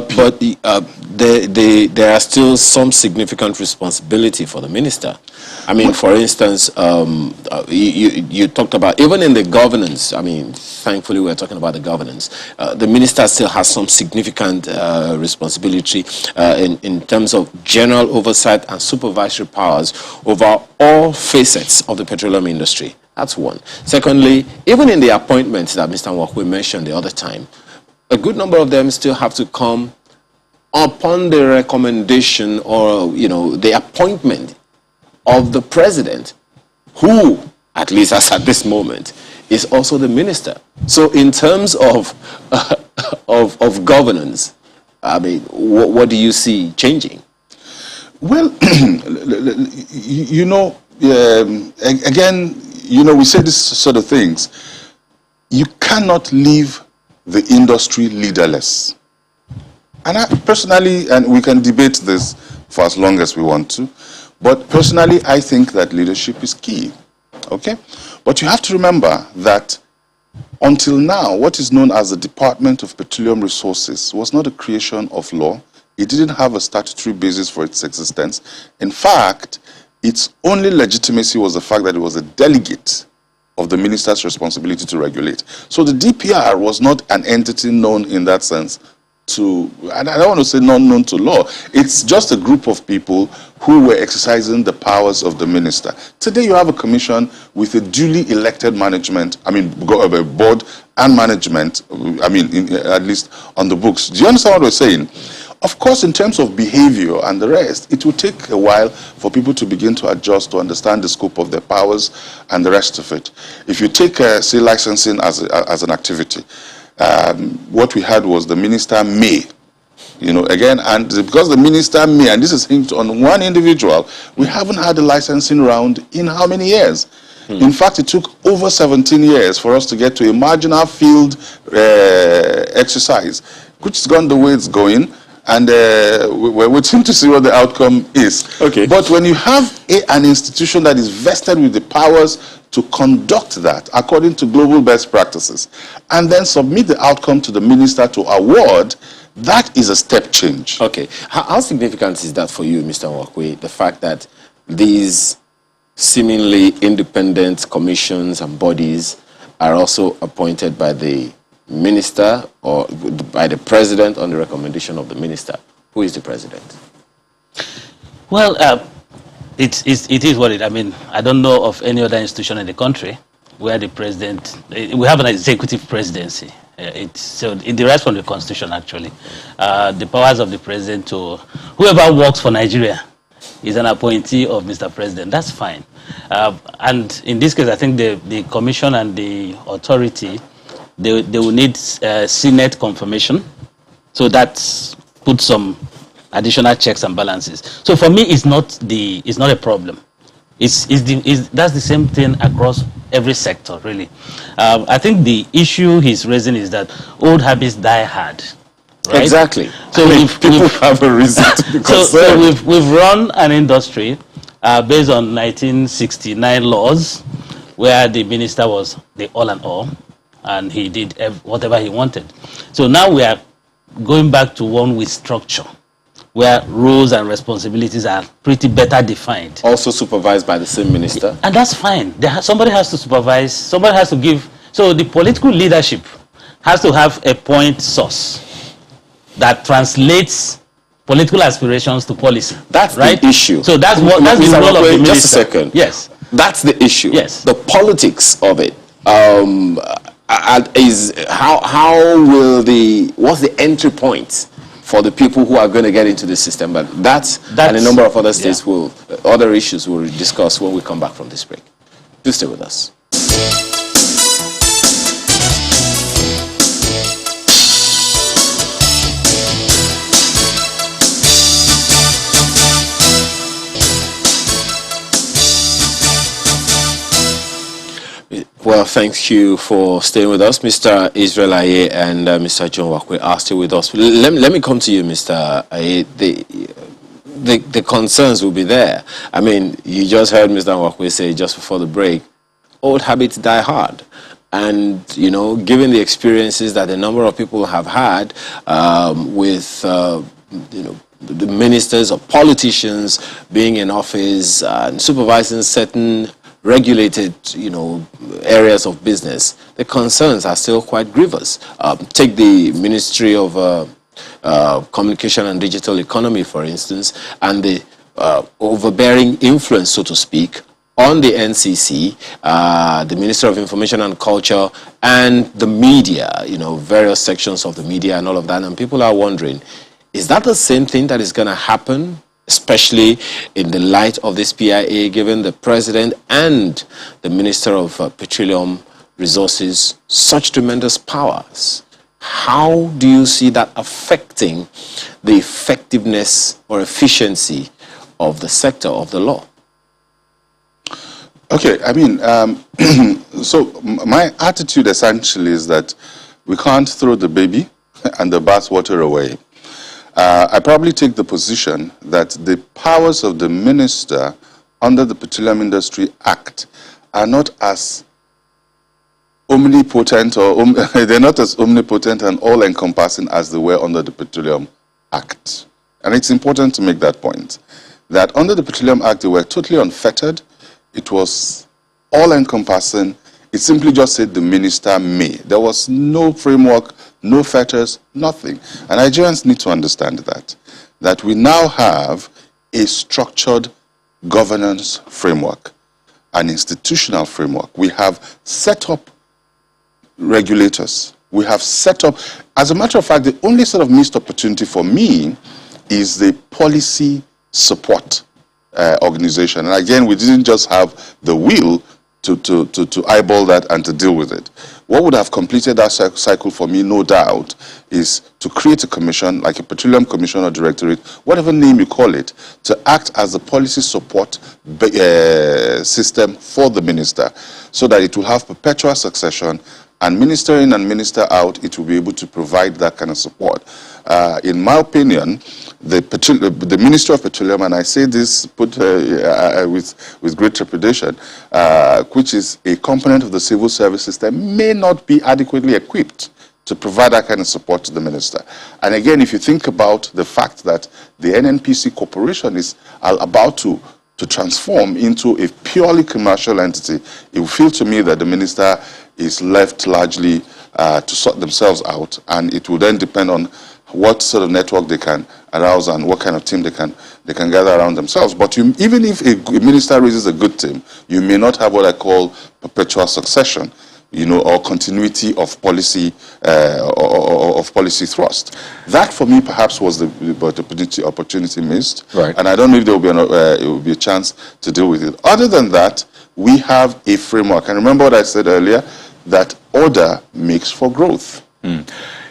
Speaker 1: there are still some significant responsibility for the minister. I mean, for instance, you talked about, even in the governance, I mean, thankfully we're talking about the governance, the minister still has some significant responsibility in terms of general oversight and supervisory powers over all facets of the petroleum industry. That's one. Secondly, even in the appointments that Mr. Nwakwe mentioned the other time, a good number of them still have to come upon the recommendation or, the appointment of the president, who, at least as at this moment, is also the minister. So in terms of governance, I mean, what do you see changing?
Speaker 4: Well, again, we say this sort of things. You cannot leave the industry leaderless. And I personally, and we can debate this for as long as we want to, but personally I think that leadership is key, okay? But you have to remember that until now, what is known as the Department of Petroleum Resources was not a creation of law. It didn't have a statutory basis for its existence. In fact, its only legitimacy was the fact that it was a delegate of the minister's responsibility to regulate. So the DPR was not an entity known in that sense to, and I don't want to say not known to law, it's just a group of people who were exercising the powers of the minister. Today you have a commission with a duly elected management, I mean, a board and management, I mean, at least on the books. Do you understand what we're saying? Of course, in terms of behavior and the rest, it will take a while for people to begin to adjust, to understand the scope of their powers and the rest of it. If you take, say, licensing as an activity, what we had was the minister may, again, and because the minister may, and this is hinged on one individual, we haven't had a licensing round in how many years? In fact, it took over 17 years for us to get to a marginal field exercise, which has gone the way it's going. And we're waiting to see what the outcome is.
Speaker 1: Okay.
Speaker 4: But when you have an institution that is vested with the powers to conduct that according to global best practices, and then submit the outcome to the minister to award, that is a step change.
Speaker 1: Okay. How significant is that for you, Mr. Nwakwe, the fact that these seemingly independent commissions and bodies are also appointed by the minister or by the president on the recommendation of the minister? Who is the president?
Speaker 3: Well, it is what it. I mean, I don't know of any other institution in the country where the president. We have an executive presidency. It derives from the constitution, actually. The powers of the president to whoever works for Nigeria is an appointee of Mr. President. That's fine. And in this case, I think the commission and the authority, they will need Senate confirmation, so that puts some additional checks and balances. So for me, it's not a problem. That's the same thing across every sector, really. I think the issue he's raising is that old habits die hard. Right?
Speaker 1: Exactly.
Speaker 3: So
Speaker 1: people have a reason to be concerned.
Speaker 3: So we've run an industry based on 1969 laws, where the minister was the all and all, and he did whatever he wanted. So now we are going back to one with structure, where roles and responsibilities are pretty better defined.
Speaker 1: Also supervised by the same minister.
Speaker 3: And that's fine. Somebody has to supervise, somebody has to give. So the political leadership has to have a point source that translates political aspirations to policy.
Speaker 1: That's
Speaker 3: right?
Speaker 1: the issue.
Speaker 3: So that's the role of the minister.
Speaker 1: Just a second.
Speaker 3: Yes.
Speaker 1: That's the issue.
Speaker 3: Yes.
Speaker 1: The politics of it. Is what's the entry point for the people who are going to get into the system? But that's and a number of other states other issues we'll discuss when we come back from this break. Do stay with us. Well, thank you for staying with us, Mr. Israel Aye and Mr. John Wakwe are still with us. Let me come to you, Mr. Aye. The concerns will be there. I mean, you just heard Mr. Wakwe say just before the break, old habits die hard. And, you know, given the experiences that a number of people have had with, you know, the ministers or politicians being in office and supervising certain regulated, you know, areas of business, the concerns are still quite grievous. Take the Ministry of Communication and Digital Economy, for instance, and the overbearing influence, so to speak, on the NCC, the Minister of Information and Culture, and the media, you know, various sections of the media and all of that. And people are wondering, is that the same thing that is going to happen, especially in the light of this PIA, given the President and the Minister of Petroleum Resources such tremendous powers? How do you see that affecting the effectiveness or efficiency of the sector of the law?
Speaker 4: Okay, I mean, so my attitude essentially is that we can't throw the baby and the bathwater away. I probably take the position that the powers of the minister under the Petroleum Industry Act are not as omnipotent, or they're not as omnipotent and all-encompassing as they were under the Petroleum Act. And it's important to make that point, that under the Petroleum Act, they were totally unfettered. It was all-encompassing. It simply just said the minister may. There was no framework, no fetters, nothing. And Nigerians need to understand that we now have a structured governance framework, an institutional framework. We have set up regulators. We have set up, as a matter of fact, the only sort of missed opportunity for me is the policy support organization. And again, we didn't just have the will to eyeball that and to deal with it. What would have completed that cycle for me, no doubt, is to create a commission, like a Petroleum Commission or Directorate, whatever name you call it, to act as a policy support system for the minister, so that it will have perpetual succession, and minister in and minister out, it will be able to provide that kind of support. In my opinion, the Minister of Petroleum, and I say this with great trepidation, which is a component of the civil service system, may not be adequately equipped to provide that kind of support to the minister. And again, if you think about the fact that the NNPC Corporation is about to transform into a purely commercial entity, it will feel to me that the minister is left largely to sort themselves out, and it will then depend on what sort of network they can arouse and what kind of team they can gather around themselves. But even if a minister raises a good team, you may not have what I call perpetual succession, you know, or continuity of policy policy thrust. That for me perhaps was the opportunity missed,
Speaker 2: right.
Speaker 4: And I don't know if there will be a chance to deal with it. Other than that, we have a framework, and remember what I said earlier, that order makes for growth.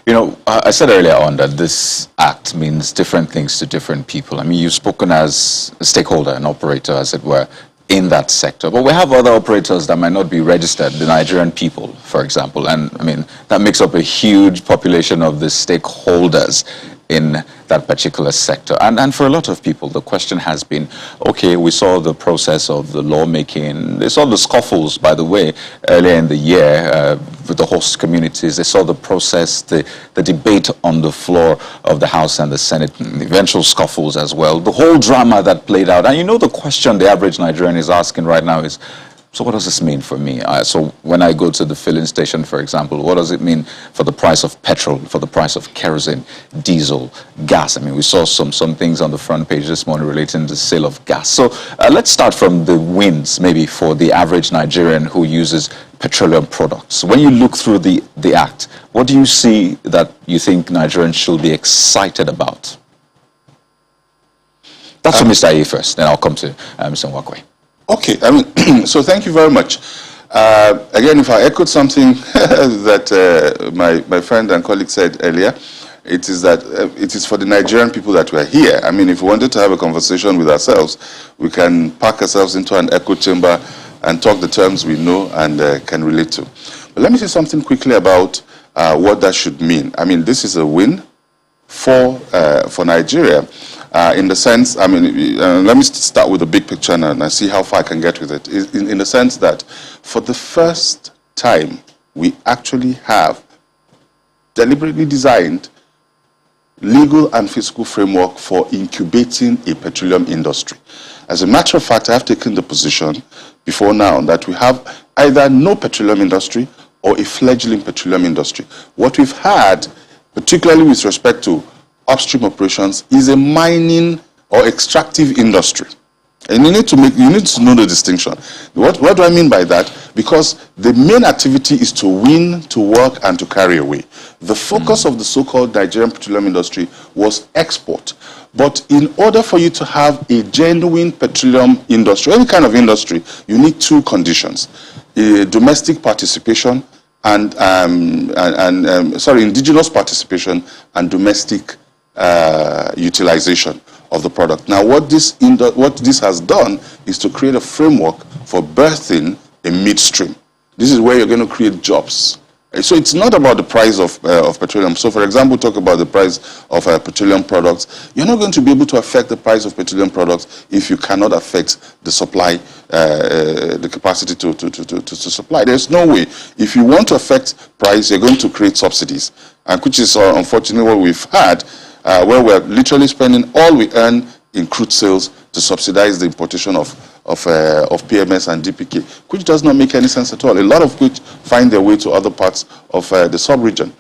Speaker 2: You know, I said earlier on that this act means different things to different people. I mean, you've spoken as a stakeholder, an operator, as it were, in that sector. But we have other operators that might not be registered, the Nigerian people, for example. And, I mean, that makes up a huge population of the stakeholders in that particular sector. And for a lot of people, the question has been, okay, we saw the process of the lawmaking. They saw the scuffles, by the way, earlier in the year with the host communities. They saw the process, the debate on the floor of the House and the Senate, and the eventual scuffles as well. The whole drama that played out. And you know the question the average Nigerian is asking right now is, so what does this mean for me? So when I go to the filling station, for example, what does it mean for the price of petrol, for the price of kerosene, diesel, gas? I mean, we saw some things on the front page this morning relating to the sale of gas. So let's start from the wins, maybe for the average Nigerian who uses petroleum products. When you look through the act, what do you see that you think Nigerians should be excited about? That's for Mr. A first, then I'll come to Mr. Nwakwe.
Speaker 4: Okay, I mean, so thank you very much. Again, if I echoed something that my friend and colleague said earlier, it is that it is for the Nigerian people that we're here. I mean, if we wanted to have a conversation with ourselves, we can pack ourselves into an echo chamber and talk the terms we know and can relate to. But let me say something quickly about what that should mean. I mean, this is a win for Nigeria. In the sense, I mean, let me start with the big picture and see how far I can get with it. In the sense that for the first time, we actually have deliberately designed legal and fiscal framework for incubating a petroleum industry. As a matter of fact, I have taken the position before now that we have either no petroleum industry or a fledgling petroleum industry. What we've had, particularly with respect to upstream operations, is a mining or extractive industry. And you need to know the distinction. What do I mean by that? Because the main activity is to win, to work, and to carry away. The focus of the so-called Nigerian petroleum industry was export. But in order for you to have a genuine petroleum industry, any kind of industry, you need two conditions: domestic participation and indigenous participation and domestic utilization of the product. Now, what this has done is to create a framework for birthing a midstream. This is where you're going to create jobs. So it's not about the price of petroleum. So, for example, talk about the price of petroleum products. You're not going to be able to affect the price of petroleum products if you cannot affect the supply, the capacity to supply. There's no way. If you want to affect price, you're going to create subsidies, and which is unfortunately what we've had. Where we're literally spending all we earn in crude sales to subsidize the importation of PMS and DPK, which does not make any sense at all, a lot of which find their way to other parts of the sub-region.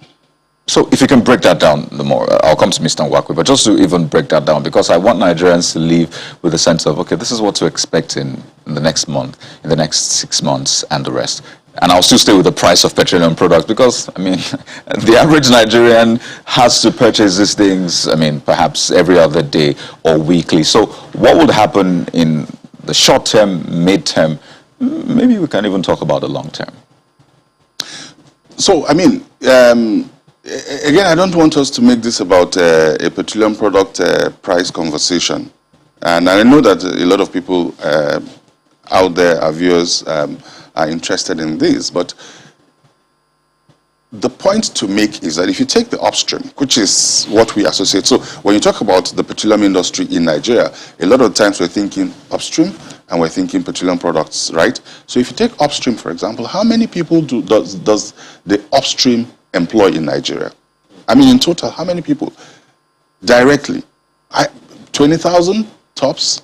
Speaker 2: So if you can break that down the more, I'll come to Mr. Nwakwe, but just to even break that down, because I want Nigerians to leave with a sense of, okay, this is what to expect in the next month, in the next 6 months, and the rest. And I'll still stay with the price of petroleum products because, I mean, the average Nigerian has to purchase these things, I mean, perhaps every other day or weekly. So what would happen in the short term, mid term? Maybe we can even talk about the long term.
Speaker 4: So, I mean, again, I don't want us to make this about a petroleum product price conversation. And I know that a lot of people out there, our viewers, are interested in this, but the point to make is that if you take the upstream, which is what we associate, so when you talk about the petroleum industry in Nigeria, a lot of times we're thinking upstream and we're thinking petroleum products, right? So if you take upstream, for example, how many people does the upstream employ in Nigeria? I mean, in total, how many people? Directly, 20,000 tops.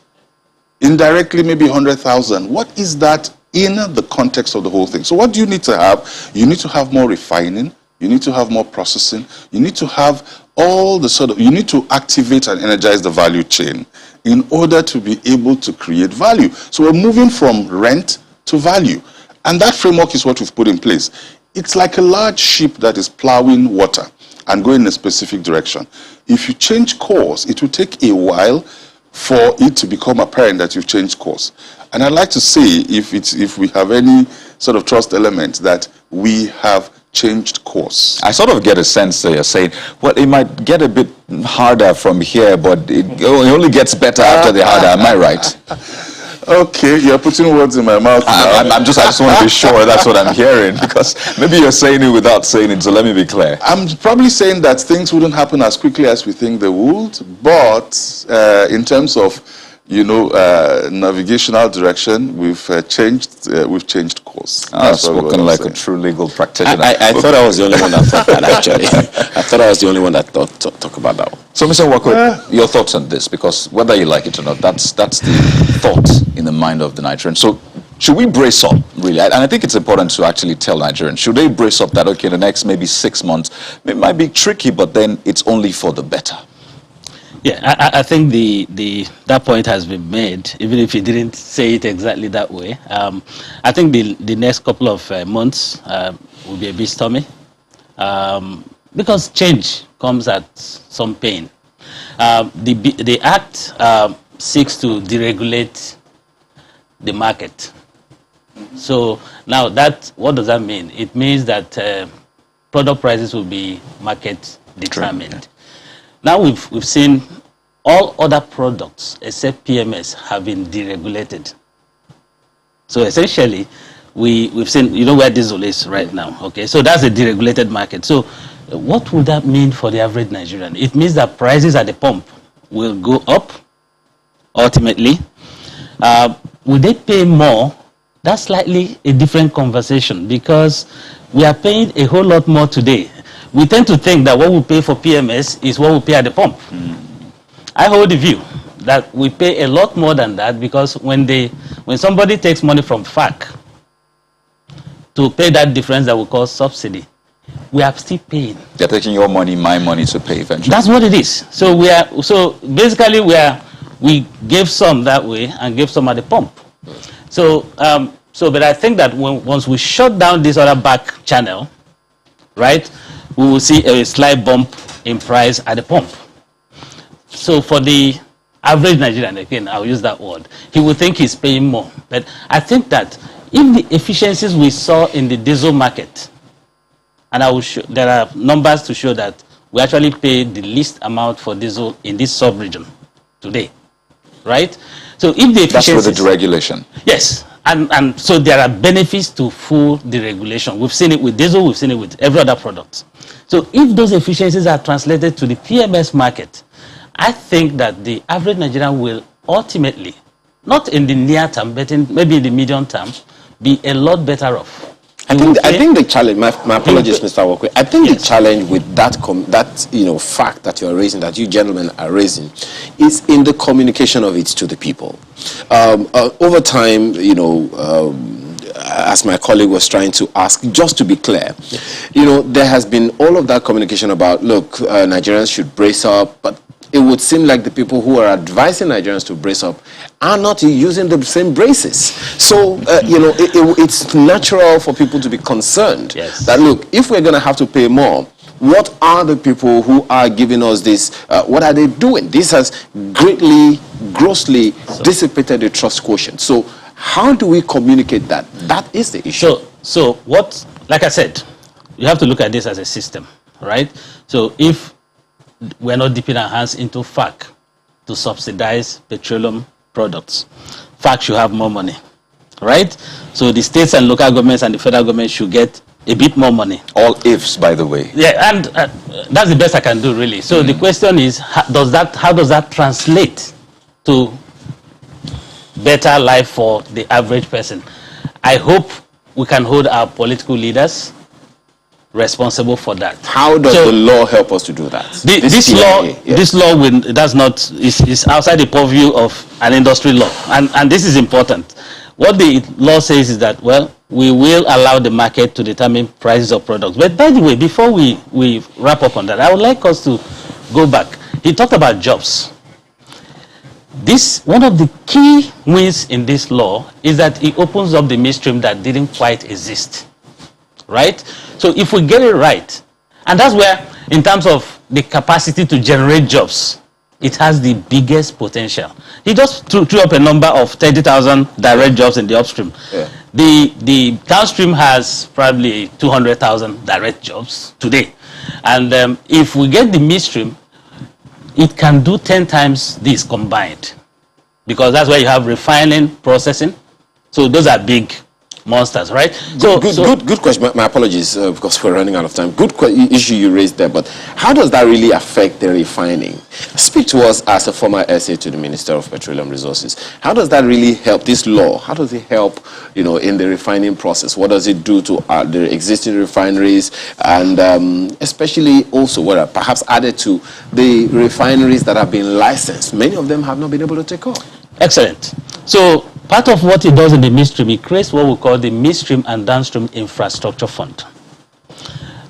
Speaker 4: Indirectly, maybe 100,000. What is that in the context of the whole thing? So what do you need to have? You need to have more refining. You need to have more processing. You need to have all the you need to activate and energize the value chain in order to be able to create value. So we're moving from rent to value. And that framework is what we've put in place. It's like a large ship that is plowing water and going in a specific direction. If you change course, it will take a while for it to become apparent that you've changed course. And I'd like to say, if we have any sort of trust element, that we have changed course.
Speaker 2: I sort of get a sense that you're saying, well, it might get a bit harder from here, but it only gets better after the harder. Am I right?
Speaker 4: Okay, you're putting words in my mouth now.
Speaker 2: I just want to be sure that's what I'm hearing, because maybe you're saying it without saying it, so let me be clear.
Speaker 4: I'm probably saying that things wouldn't happen as quickly as we think they would, but in terms of, navigational direction, we've changed course.
Speaker 2: I've spoken like a true legal practitioner.
Speaker 1: I thought I was the only one that thought that, actually. I thought I was the only one that talk about that one.
Speaker 2: So, Mr. Wakwe, your thoughts on this? Because whether you like it or not, that's the thought in the mind of the Nigerian. So, should we brace up, really? And I think it's important to actually tell Nigerians, should they brace up that, okay, the next maybe 6 months, it might be tricky, but then it's only for the better?
Speaker 3: Yeah, I think that point has been made, even if he didn't say it exactly that way. I think the next couple of months will be a bit stormy, because change comes at some pain. The Act seeks to deregulate the market. So now what does that mean? It means that product prices will be market determined. Now we've seen all other products except PMS have been deregulated. So essentially, we've seen, where diesel is right now. Okay, so that's a deregulated market. So what would that mean for the average Nigerian? It means that prices at the pump will go up ultimately. Will they pay more? That's slightly a different conversation, because we are paying a whole lot more today. We tend to think that what we pay for PMS is what we pay at the pump. I hold the view that we pay a lot more than that, because when somebody takes money from FAC to pay that difference that we call subsidy, we are still paying.
Speaker 2: They're taking your money, my money to pay eventually.
Speaker 3: That's what it is. So basically we gave some that way and gave some at the pump. But I think that once we shut down this other back channel, right, we will see a slight bump in price at the pump. So for the average Nigerian, again, I'll use that word, he will think he's paying more. But I think that if the efficiencies we saw in the diesel market, and there are numbers to show that we actually pay the least amount for diesel in this sub-region today, right? So if the efficiencies...
Speaker 2: That's with the deregulation.
Speaker 3: Yes. And so there are benefits to full deregulation. We've seen it with diesel, we've seen it with every other product. So if those efficiencies are translated to the PMS market, I think that the average Nigerian will ultimately, not in the near term, but maybe in the medium term, be a lot better off.
Speaker 1: I think the challenge, my apologies, Mr. Wakwe, I think the challenge with that fact that you're raising, that you gentlemen are raising, is in the communication of it to the people. Over time, as my colleague was trying to ask, just to be clear, there has been all of that communication about, look, Nigerians should brace up, but it would seem like the people who are advising Nigerians to brace up are not using the same braces. So, it's natural for people to be concerned that, look, if we're going to have to pay more, what are the people who are giving us this? What are they doing? This has grossly dissipated the trust quotient. So, how do we communicate that? That is the issue.
Speaker 3: So like I said, you have to look at this as a system, right? So, if we're not dipping our hands into FAC to subsidize petroleum products, FAC should have more money, right? So the states and local governments and the federal government should get a bit more money.
Speaker 2: All ifs, by the way.
Speaker 3: Yeah, and that's the best I can do, really. So the question is, how does that translate to better life for the average person? I hope we can hold our political leaders responsible for that.
Speaker 1: How does the law help us to do that?
Speaker 3: This law is outside the purview of an industry law, and this is important. What the law says is that, well, we will allow the market to determine prices of products. But by the way, before we wrap up on that, I would like us to go back. He talked about jobs. One of the key wins in this law is that it opens up the midstream that didn't quite exist, right? So if we get it right, and that's where, in terms of the capacity to generate jobs, it has the biggest potential. He just threw up a number of 30,000 direct jobs in the upstream. Yeah. The downstream has probably 200,000 direct jobs today. And if we get the midstream, it can do 10 times this combined. because that's where you have refining, processing. So those are big monsters, right?
Speaker 1: Good question. My apologies, because we're running out of time. Good issue you raised there, but how does that really affect the refining? Speak to us as a former SA to the Minister of Petroleum Resources. How does that really help, this law? How does it help, in the refining process? What does it do to the existing refineries, and especially also what are perhaps added to the refineries that have been licensed? Many of them have not been able to take off.
Speaker 3: Excellent. So part of what it does in the midstream, it creates what we call the Midstream and Downstream Infrastructure Fund.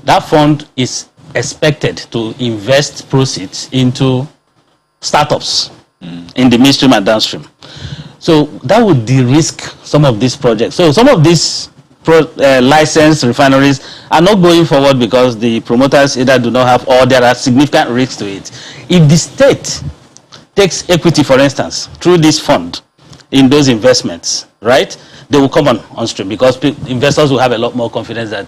Speaker 3: That fund is expected to invest proceeds into startups in the midstream and downstream. So that would de-risk some of these projects. So some of these licensed refineries are not going forward because the promoters either do not have, or there are significant risks to it. If the state takes equity, for instance, through this fund in those investments, right, they will come on stream, because investors will have a lot more confidence that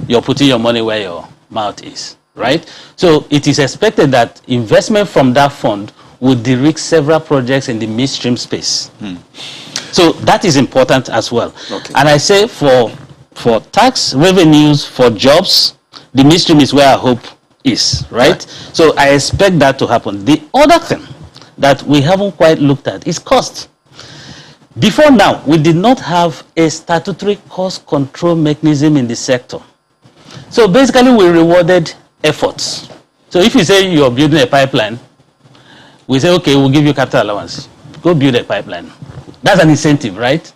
Speaker 3: you're putting your money where your mouth is, right? So it is expected that investment from that fund would de-risk several projects in the midstream space. So that is important as well.
Speaker 1: Okay.
Speaker 3: And I say for tax revenues, for jobs, the midstream is where our hope is, right? So I expect that to happen. The other thing that we haven't quite looked at is cost. Before now, we did not have a statutory cost control mechanism in the sector. So basically, we rewarded efforts. So if you say you're building a pipeline, we say, okay, we'll give you capital allowance. Go build a pipeline. That's an incentive, right?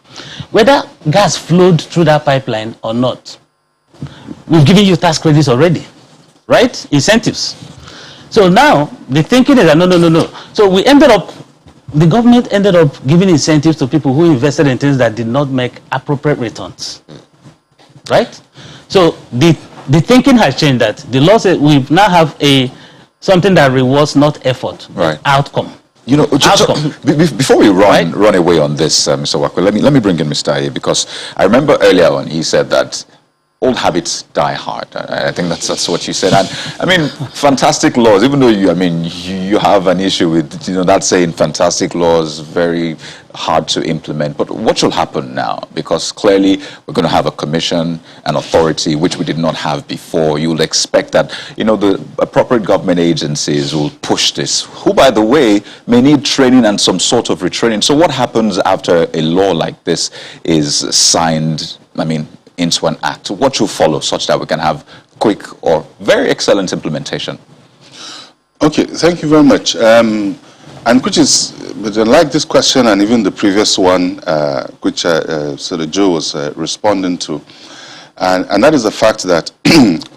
Speaker 3: Whether gas flowed through that pipeline or not, we've given you tax credits already, right? Incentives. So now, the thinking is that no. So the government ended up giving incentives to people who invested in things that did not make appropriate returns, right? So the thinking has changed, that the law says we now have something that rewards not effort, but outcome.
Speaker 2: Before we run away on this, Mr. Wakwe, let me bring in Mr. Aye, because I remember earlier on he said that old habits die hard. I think that's what you said. And I mean, fantastic laws, even though you have an issue with, that saying fantastic laws, very hard to implement. But what should happen now? Because clearly we're going to have a commission, an authority, which we did not have before. You'll expect that, the appropriate government agencies will push this, who, by the way, may need training and some sort of retraining. So what happens after a law like this is signed, into an act? What should follow such that we can have quick or very excellent implementation?
Speaker 4: Okay, thank you very much. And which is, but I like this question and even the previous one, which sort of Joe was responding to, and that is the fact that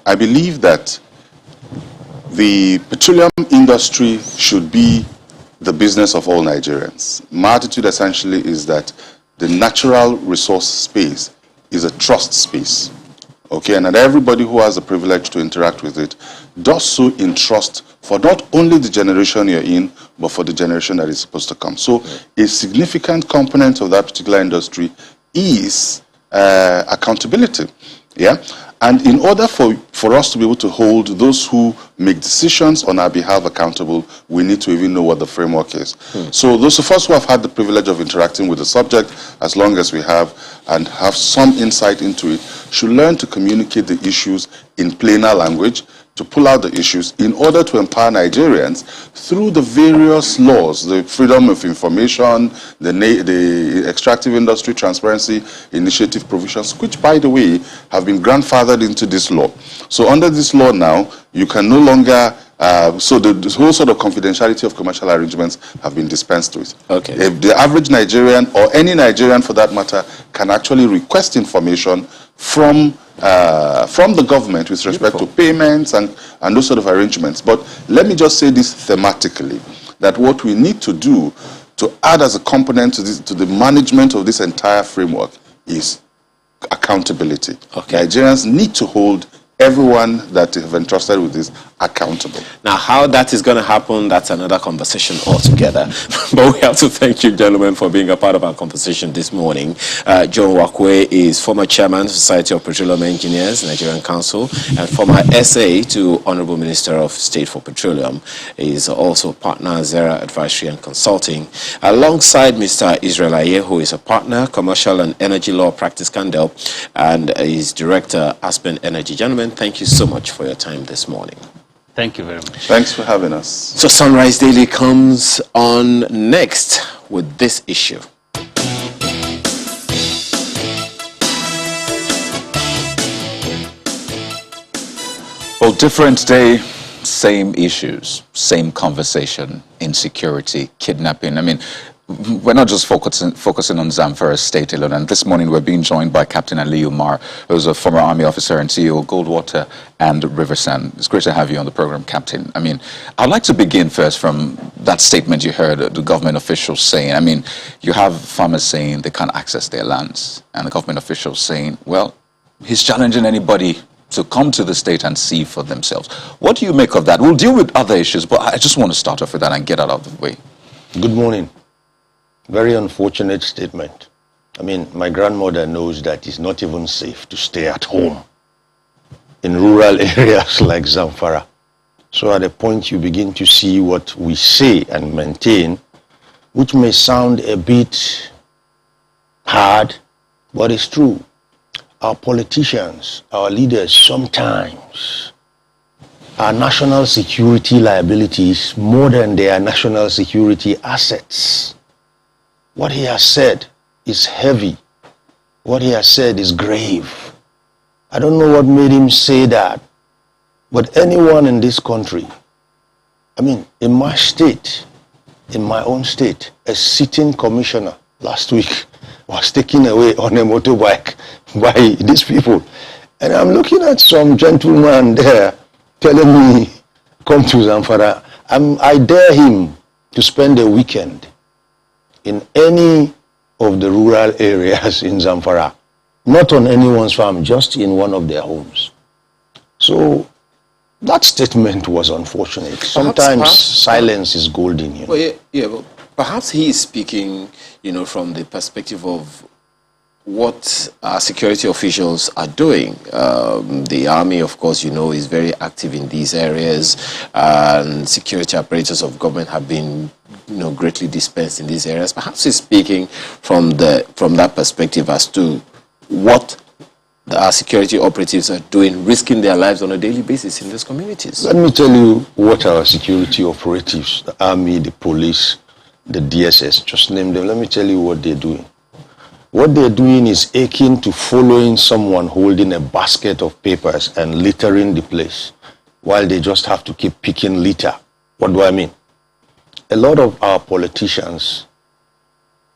Speaker 4: I believe that the petroleum industry should be the business of all Nigerians. My attitude essentially is that the natural resource space is a trust space, okay, and that everybody who has the privilege to interact with it does so in trust for not only the generation you're in, but for the generation that is supposed to come. So a significant component of that particular industry is accountability, yeah? And in order for us to be able to hold those who make decisions on our behalf accountable, we need to even know what the framework is. So those of us who have had the privilege of interacting with the subject, as long as we have, and have some insight into it, should learn to communicate the issues in plainer language, to pull out the issues in order to empower Nigerians through the various laws, the Freedom of Information, the Extractive Industry Transparency Initiative provisions, which, by the way, have been grandfathered into this law. So under this law now, you can no longer, so the whole sort of confidentiality of commercial arrangements have been dispensed with.
Speaker 1: Okay.
Speaker 4: If the average Nigerian, or any Nigerian for that matter, can actually request information from the government with respect to payments and those sort of arrangements. But let me just say this thematically, that what we need to do to add as a component to the management of this entire framework is accountability.
Speaker 1: Okay.
Speaker 4: Nigerians need to hold everyone that they have entrusted with this accountable.
Speaker 1: Now, how that is going to happen, that's another conversation altogether. But we have to thank you, gentlemen, for being a part of our conversation this morning. John Wakwe is former chairman, Society of Petroleum Engineers, Nigerian Council, and former SA to Honorable Minister of State for Petroleum. He is also partner, Zera Advisory and Consulting, alongside Mr. Israel Aye, who is a partner, Commercial and Energy Law Practice Candel, and is Director, Aspen Energy. Gentlemen, thank you so much for your time this morning.
Speaker 3: Thank you very much.
Speaker 4: Thanks for having us.
Speaker 1: So Sunrise Daily comes on next with this issue.
Speaker 2: Well, different day, same issues, same conversation, insecurity, kidnapping. I mean, we're not just focusing on Zamfara State alone. And this morning we're being joined by Captain Umar, who's a former Army officer and CEO of Goldwater and Riversand. It's great to have you on the program, Captain. I mean, I'd like to begin first from that statement you heard the government officials saying. I mean, you have farmers saying they can't access their lands, and the government officials saying, well, he's challenging anybody to come to the state and see for themselves. What do you make of that? We'll deal with other issues, but I just want to start off with that and get that out of the way.
Speaker 5: Good morning. Very unfortunate statement. I mean, my grandmother knows that it's not even safe to stay at home in rural areas like Zamfara. So at a point you begin to see what we say and maintain, which may sound a bit hard, but it's true. Our politicians, our leaders, sometimes our national security liabilities more than their national security assets. What he has said is heavy. What he has said is grave. I don't know what made him say that, but anyone in this country, I mean, in my state, in my own state, a sitting commissioner last week was taken away on a motorbike by these people. And I'm looking at some gentleman there telling me, come to Zamfara. I dare him to spend a weekend in any of the rural areas in Zamfara, not on anyone's farm, just in one of their homes. So that statement was unfortunate. Sometimes silence is golden. You know?
Speaker 1: Well, yeah, but perhaps he is speaking, from the perspective of what our security officials are doing. The army, of course, is very active in these areas, and security apparatus of government have been, greatly dispensed in these areas. Perhaps he's speaking from that perspective as to what our security operatives are doing, risking their lives on a daily basis in these communities.
Speaker 5: Let me tell you what our security operatives, the army, the police, the DSS, just name them. Let me tell you what they're doing. What they're doing is akin to following someone holding a basket of papers and littering the place, while they just have to keep picking litter. What do I mean? A lot of our politicians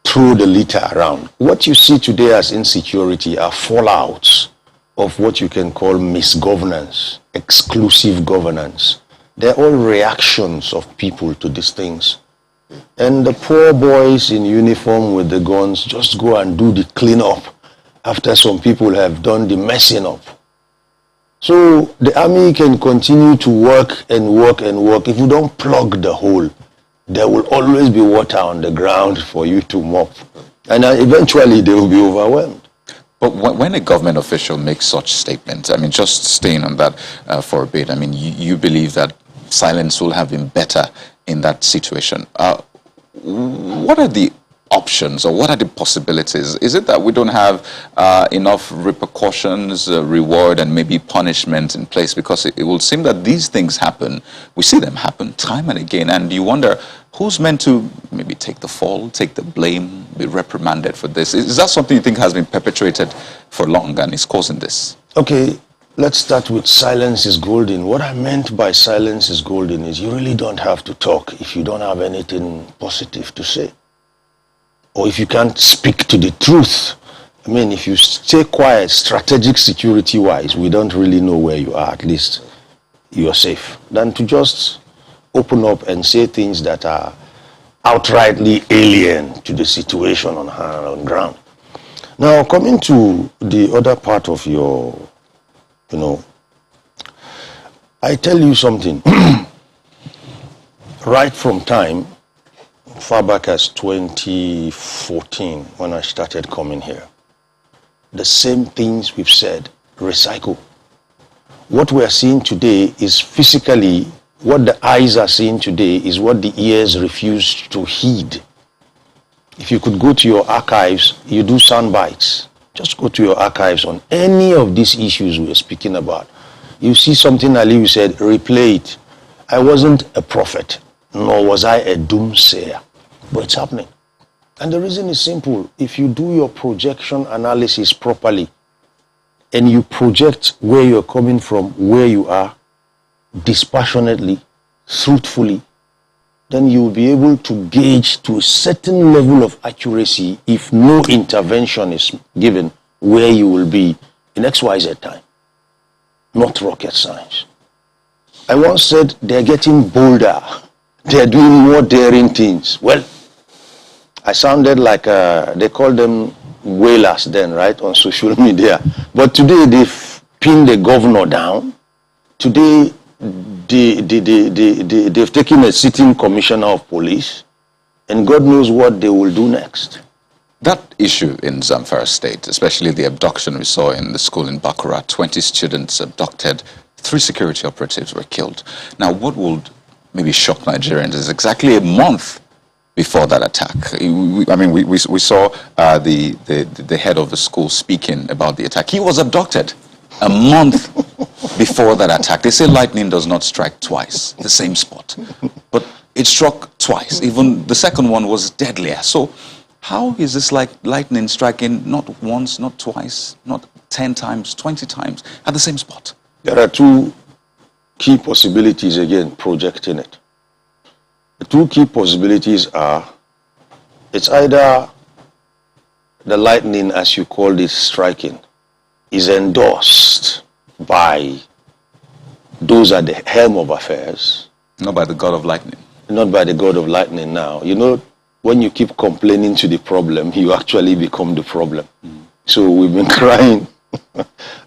Speaker 5: throw the litter around. What you see today as insecurity are fallouts of what you can call misgovernance, exclusive governance. They're all reactions of people to these things. And the poor boys in uniform with the guns just go and do the cleanup after some people have done the messing up. So the army can continue to work and work and work. If you don't plug the hole, there will always be water on the ground for you to mop. And eventually they will be overwhelmed.
Speaker 2: But when a government official makes such statements, I mean, just staying on that for a bit, I mean, you believe that silence will have been better in that situation. What are the options, or what are the possibilities? Is it that we don't have enough repercussions, reward, and maybe punishment in place? Because it will seem that these things happen. We see them happen time and again, and you wonder who's meant to maybe take the fall, take the blame, be reprimanded for this. Is that something you think has been perpetuated for long and is causing this?
Speaker 5: Okay, let's start with silence is golden. What I meant by silence is golden is you really don't have to talk if you don't have anything positive to say. Or if you can't speak to the truth. I mean, if you stay quiet, strategic security-wise, we don't really know where you are. At least you are safe. Than to just open up and say things that are outrightly alien to the situation on ground. Now, coming to the other part of your, I tell you something. Right from time, far back as 2014, when I started coming here, the same things we've said, recycle. What we are seeing today is physically, what the eyes are seeing today is what the ears refuse to heed. If you could go to your archives, you do sound bites. Just go to your archives on any of these issues we're speaking about. You see something Ali said, replay it. I wasn't a prophet, nor was I a doomsayer, but it's happening. And the reason is simple. If you do your projection analysis properly, and you project where you're coming from, where you are, dispassionately, truthfully, then you will be able to gauge to a certain level of accuracy, if no intervention is given, where you will be in XYZ time. Not rocket science. I once said they're getting bolder. They're doing more daring things. Well, I sounded like, they called them whalers then, right, on social media. But today they've pinned the governor down. Today they've taken a sitting commissioner of police, and God knows what they will do next.
Speaker 2: That issue in Zamfara State, especially the abduction we saw in the school in Bakura, 20 students abducted, 3 security operatives were killed. Now, what would maybe shock Nigerians is exactly a month before that attack. We saw the head of the school speaking about the attack. He was abducted a month before that attack. They say lightning does not strike twice, the same spot. But it struck twice. Even the second one was deadlier. So how is this like lightning striking not once, not twice, not 10 times, 20 times at the same spot?
Speaker 5: There are 2 key possibilities, again, projecting it. The 2 key possibilities are, it's either the lightning, as you called it, striking, is endorsed by those at the helm of affairs.
Speaker 2: Not by the God of lightning.
Speaker 5: Not by the God of lightning now. You know, when you keep complaining to the problem, you actually become the problem. So we've been crying.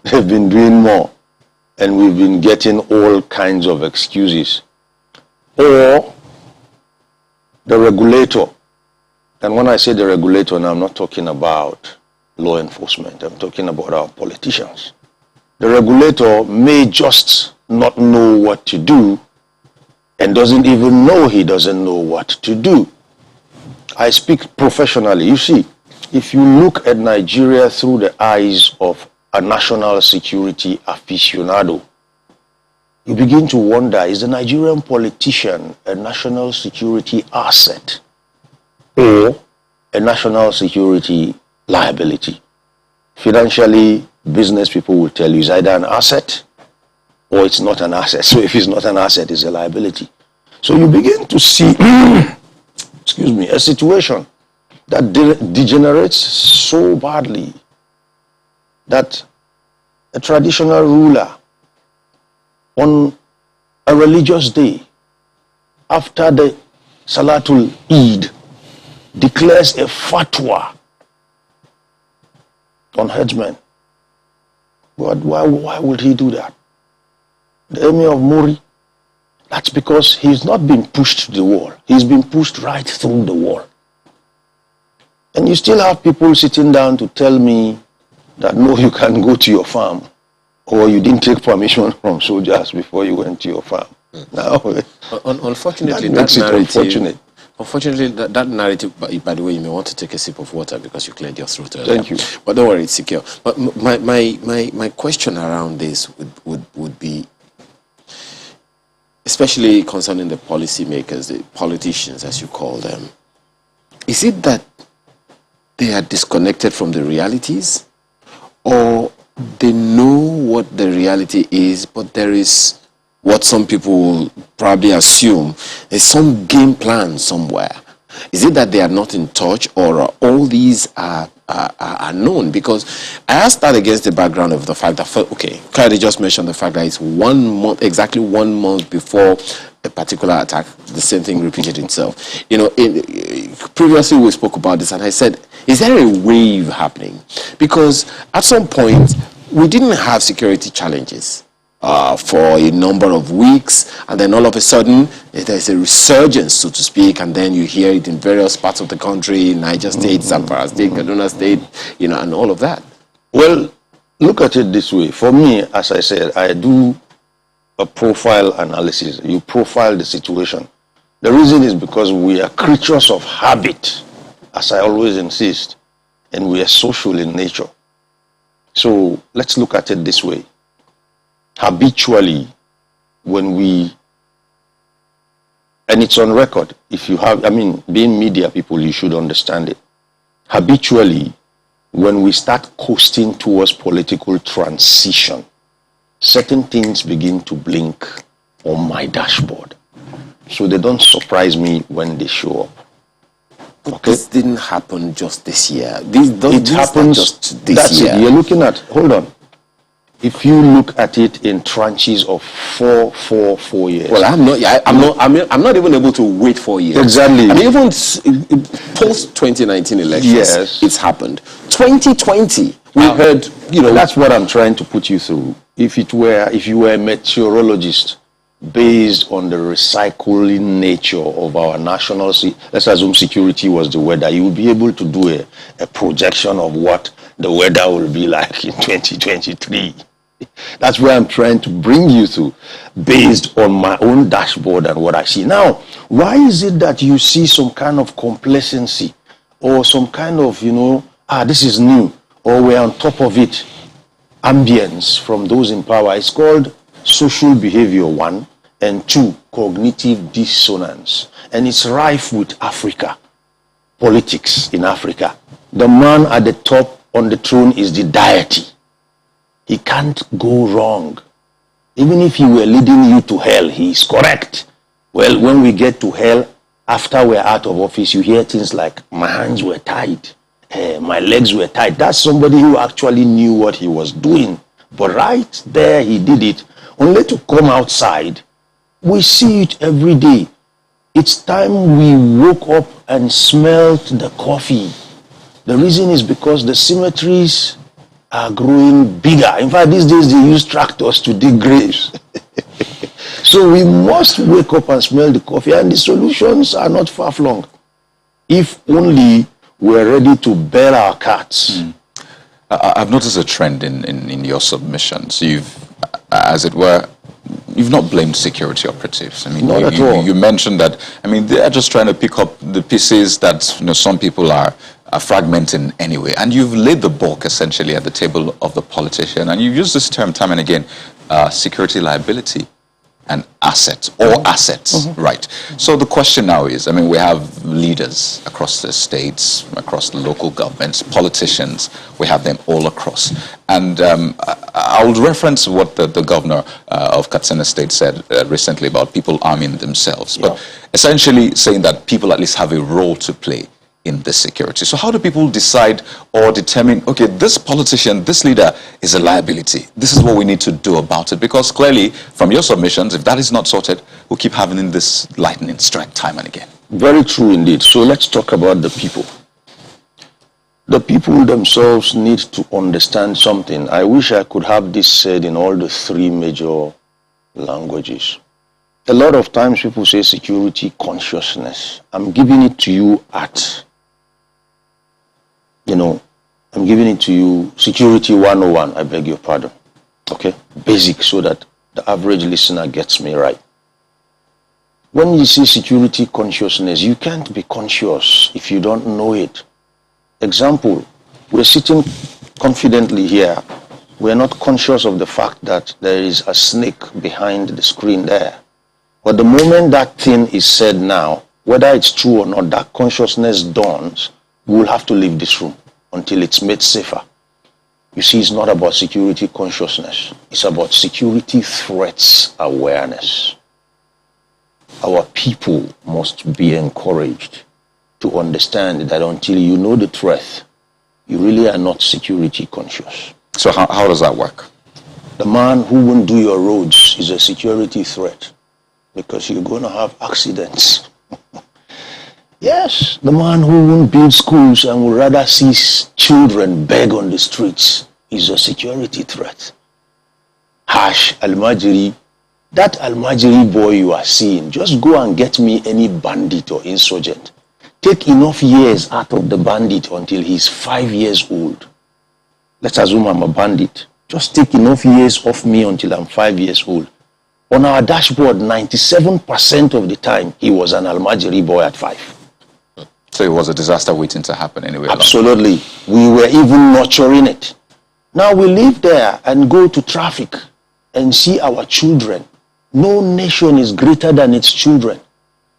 Speaker 5: They've been doing more. And we've been getting all kinds of excuses. Or the regulator. And when I say the regulator, now I'm not talking about law enforcement. I'm talking about our politicians. The regulator may just not know what to do and doesn't even know he doesn't know what to do. I speak professionally. You see, if you look at Nigeria through the eyes of a national security aficionado, you begin to wonder, is the Nigerian politician a national security asset or a national security liability? Financially, business people will tell you it's either an asset or it's not an asset. So if it's not an asset, it's a liability. So you begin to see excuse me, a situation that degenerates so badly that a traditional ruler on a religious day after the Salatul Eid declares a fatwa on headsmen. Why would he do that? The Emir of Muri, that's because he's not been pushed to the wall. He's been pushed right through the wall. And you still have people sitting down to tell me that no, you can go to your farm, or you didn't take permission from soldiers before you went to your farm. Now,
Speaker 1: unfortunately,
Speaker 5: that narrative,
Speaker 1: unfortunately, that narrative, by the way, you may want to take a sip of water because you cleared your throat earlier.
Speaker 5: Thank you.
Speaker 1: But don't worry, it's secure. But my question around this would be, especially concerning the policymakers, the politicians, as you call them, is it that they are disconnected from the realities, or they know what the reality is, but there is what some people will probably assume is some game plan somewhere? Is it that they are not in touch, or all these are known? Because I asked that against the background of the fact that, okay, Kadi just mentioned the fact that it's 1 month, exactly 1 month before a particular attack, the same thing repeated itself. You know, previously we spoke about this, and I said, is there a wave happening? Because at some point, we didn't have security challenges for a number of weeks, and then all of a sudden there's a resurgence, so to speak, and then you hear it in various parts of the country, Niger State, Zamfara State, Kaduna State, and all of that.
Speaker 5: Well, look at it this way. For me, as I said, I do a profile analysis. You profile the situation. The reason is because we are creatures of habit, as I always insist, and we are social in nature. So let's look at it this way. Habitually, when we, and it's on record, if you have, being media people, you should understand it. Habitually, when we start coasting towards political transition, certain things begin to blink on my dashboard. So they don't surprise me when they show up.
Speaker 1: But this didn't happen just this year. It
Speaker 5: happens
Speaker 1: just this
Speaker 5: that's
Speaker 1: year.
Speaker 5: It. You're looking at, hold on. If you look at it in tranches of 4 years.
Speaker 1: Well, I'm not even able to wait 4 years.
Speaker 5: Exactly.
Speaker 1: I mean, even post 2019 elections,
Speaker 5: yes,
Speaker 1: it's happened. 2020, we heard,
Speaker 5: That's what I'm trying to put you through. If you were a meteorologist, based on the recycling nature of our national, let's assume security was the weather, you would be able to do a projection of what the weather will be like in 2023. That's where I'm trying to bring you to, based on my own dashboard and what I see. Now, why is it that you see some kind of complacency or some kind of, this is new, or we're on top of it, ambience from those in power? It's called social behavior, 1, and 2, cognitive dissonance. And it's rife with Africa, politics in Africa. The man at the top on the throne is the deity. He can't go wrong. Even if he were leading you to hell, he is correct. Well, when we get to hell, after we're out of office, you hear things like, my hands were tied, my legs were tied. That's somebody who actually knew what he was doing. But right there, he did it. Only to come outside, we see it every day. It's time we woke up and smelled the coffee. The reason is because the cemeteries are growing bigger. In fact, these days they use tractors to dig graves. So we must wake up and smell the coffee, and the solutions are not far flung. If only we're ready to bail our cats.
Speaker 2: I've noticed a trend in your submissions. You've, as it were, you've not blamed security operatives.
Speaker 5: Not at all.
Speaker 2: You mentioned that, they're just trying to pick up the pieces that, some people are fragmenting anyway. And you've laid the bulk essentially at the table of the politician. And you've used this term time and again, security liability and assets, or assets, right? So the question now is, we have leaders across the states, across the local governments, politicians, we have them all across. And I will reference what the governor of Katsina State said recently about people arming themselves, but essentially saying that people at least have a role to play in this security. So how do people decide or determine, okay, this politician, this leader is a liability. This is what we need to do about it. Because clearly, from your submissions, if that is not sorted, we'll keep having this lightning strike time and again.
Speaker 5: Very true indeed. So let's talk about the people. The people themselves need to understand something. I wish I could have this said in all the 3 major languages. A lot of times people say security consciousness. I'm giving it to you at, I'm giving it to you, security 101, I beg your pardon. Okay? Basic, so that the average listener gets me right. When you say security consciousness, you can't be conscious if you don't know it. Example, we're sitting confidently here. We're not conscious of the fact that there is a snake behind the screen there. But the moment that thing is said now, whether it's true or not, that consciousness dawns, we will have to leave this room until it's made safer. You see, it's not about security consciousness. It's about security threats awareness. Our people must be encouraged to understand that until you know the threat, you really are not security conscious.
Speaker 2: So how does that work?
Speaker 5: The man who won't do your roads is a security threat because you're going to have accidents. Yes, the man who won't build schools and would rather see children beg on the streets is a security threat. hash, Almajiri, that Almajiri boy you are seeing, just go and get me any bandit or insurgent. Take enough years out of the bandit until he's 5 years old. Let's assume I'm a bandit. Just take enough years off me until I'm 5 years old. On our dashboard, 97% of the time, he was an Almajiri boy at 5.
Speaker 2: So it was a disaster waiting to happen anyway.
Speaker 5: Absolutely. We were even nurturing it. Now we live there and go to traffic and see our children. No nation is greater than its children.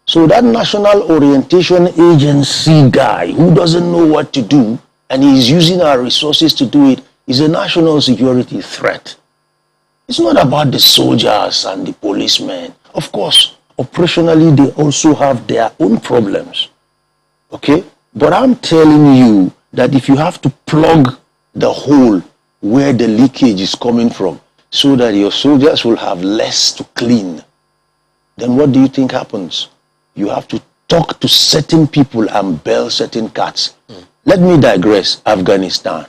Speaker 5: So that National Orientation Agency guy who doesn't know what to do and he's using our resources to do it is a national security threat. It's not about the soldiers and the policemen. Of course, operationally they also have their own problems. Okay? But I'm telling you that if you have to plug the hole where the leakage is coming from so that your soldiers will have less to clean, then what do you think happens? You have to talk to certain people and bail certain cats. Let me digress. Afghanistan.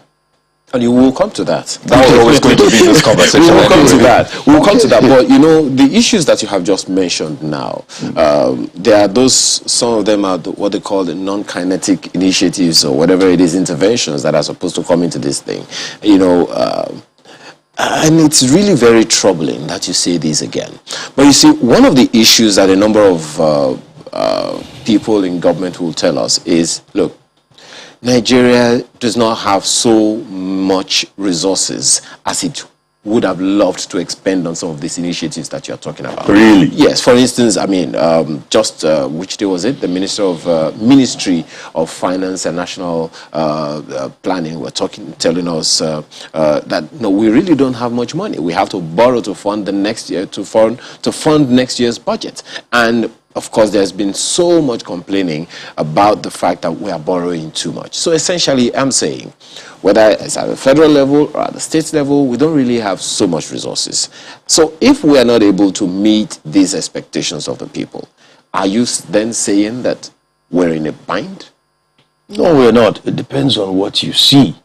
Speaker 1: And you will come to that.
Speaker 2: That was always going to be in this conversation.
Speaker 1: We will come to
Speaker 2: anyway.
Speaker 1: that. We will come to that. But you know, the issues that you have just mentioned now, there are those, some of them are what they call the non-kinetic initiatives or whatever it is, interventions that are supposed to come into this thing. You know, and it's really very troubling that you say this again. But you see, one of the issues that a number of people in government will tell us is, look, Nigeria does not have so much resources as it would have loved to expend on some of these initiatives that you're talking about.
Speaker 5: Really?
Speaker 1: Yes. For instance, I mean, which day was it? The Ministry of Finance and National Planning were telling us that no, we really don't have much money. We have to borrow to fund the next year, to fund next year's budget. And of course, there's been so much complaining about the fact that we are borrowing too much. So essentially, I'm saying, whether it's at the federal level or at the state level, we don't really have so much resources. So if we are not able to meet these expectations of the people, are you then saying that we're in a bind?
Speaker 5: No, we're not. It depends on what you see.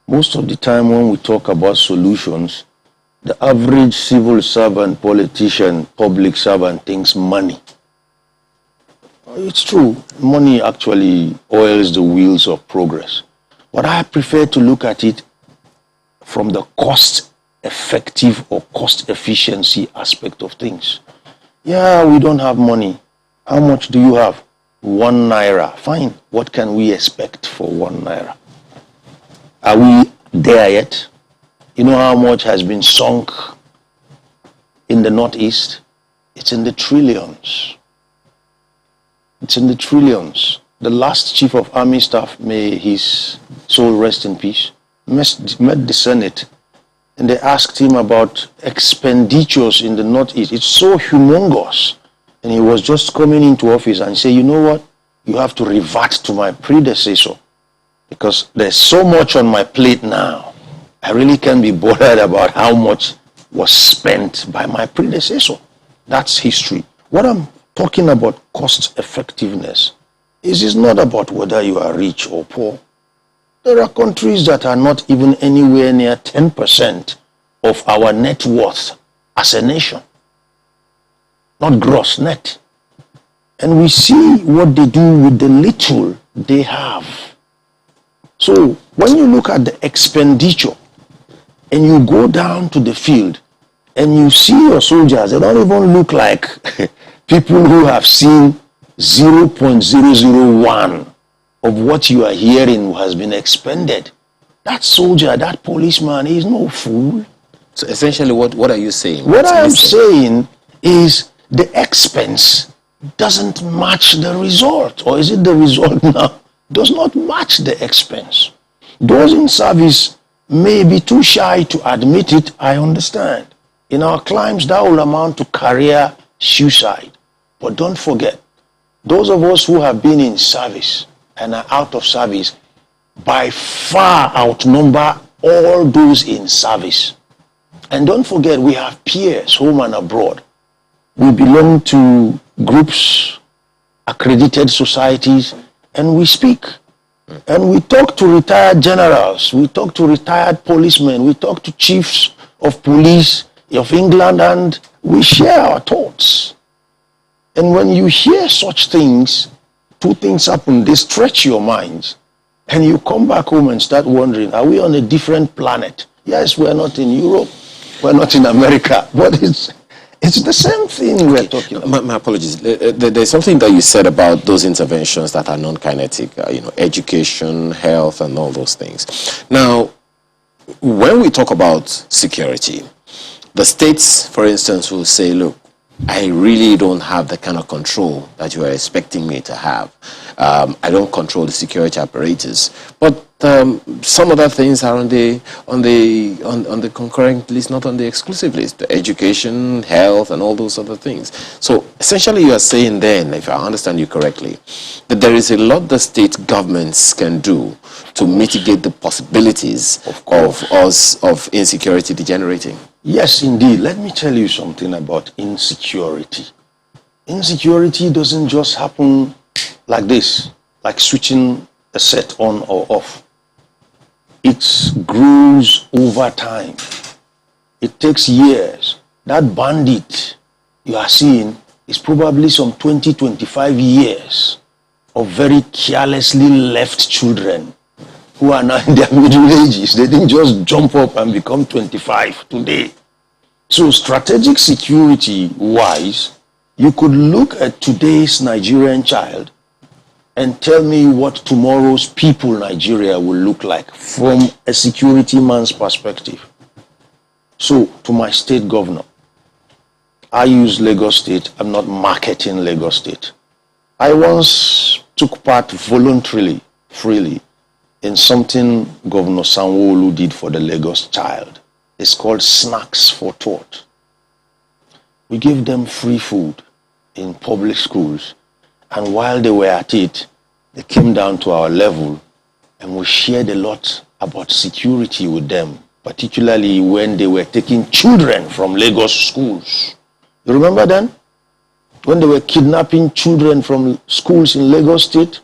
Speaker 5: Most of the time when we talk about solutions, the average civil servant, politician, public servant thinks money. It's true. Money actually oils the wheels of progress. But I prefer to look at it from the cost-effective or cost-efficiency aspect of things. Yeah, we don't have money. How much do you have? 1 naira. Fine. What can we expect for 1 naira? Are we there yet? You know how much has been sunk in the Northeast? It's in the trillions. It's in the trillions. The last chief of army staff, may his soul rest in peace, met the Senate and they asked him about expenditures in the Northeast. It's so humongous. And he was just coming into office and say, you know what? You have to revert to my predecessor because there's so much on my plate now. I really can't be bothered about how much was spent by my predecessor. That's history. What I'm talking about cost effectiveness is not about whether you are rich or poor. There are countries that are not even anywhere near 10% of our net worth as a nation. Not gross, net. And we see what they do with the little they have. So when you look at the expenditure and you go down to the field and you see your soldiers, they don't even look like people who have seen 0.001 of what you are hearing has been expended. That soldier, that policeman, he is no fool.
Speaker 1: So essentially, what are you saying?
Speaker 5: What I am saying is the expense doesn't match the result. Or is it the result now? Does not match the expense. Those in service may be too shy to admit it, I understand. In our climes, that will amount to career suicide. But don't forget, those of us who have been in service and are out of service by far outnumber all those in service. And don't forget, we have peers, home and abroad. We belong to groups, accredited societies, and we speak. And we talk to retired generals, we talk to retired policemen, we talk to chiefs of police of England, and we share our thoughts. And when you hear such things, two things happen. They stretch your minds. And you come back home and start wondering, are we on a different planet? Yes, we're not in Europe. We're not in America. But it's the same thing we're talking about.
Speaker 1: My apologies. There's something that you said about those interventions that are non-kinetic, education, health, and all those things. Now, when we talk about security, the states, for instance, will say, look, I really don't have the kind of control that you are expecting me to have. I don't control the security apparatus, but some other things are on the concurrent list, not on the exclusive list. The education, health, and all those other things. So essentially, you are saying then, if I understand you correctly, that there is a lot the state governments can do to mitigate the possibilities of insecurity degenerating.
Speaker 5: Yes, indeed. Let me tell you something about insecurity. Insecurity doesn't just happen like this, like switching a set on or off. It grows over time. It takes years. That bandit you are seeing is probably some 20, 25 years of very carelessly left children who are now in their middle ages. They didn't just jump up and become 25 today. So strategic security-wise, you could look at today's Nigerian child and tell me what tomorrow's people Nigeria will look like from a security man's perspective. So, to my state governor, I use Lagos State. I'm not marketing Lagos State. I once took part voluntarily, freely, in something Governor Sanwo-Olu did for the Lagos child. It's called Snacks for Thought. We gave them free food in public schools, and while they were at it, they came down to our level, and we shared a lot about security with them, particularly when they were taking children from Lagos schools. You remember then? When they were kidnapping children from schools in Lagos State?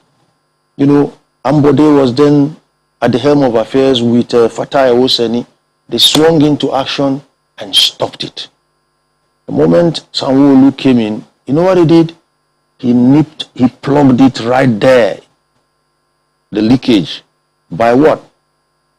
Speaker 5: You know, Ambode was then at the helm of affairs with Fatai Oseni. They swung into action and stopped it. The moment Sanwo-Olu came in, you know what he did? He plugged it right there. The leakage. By what?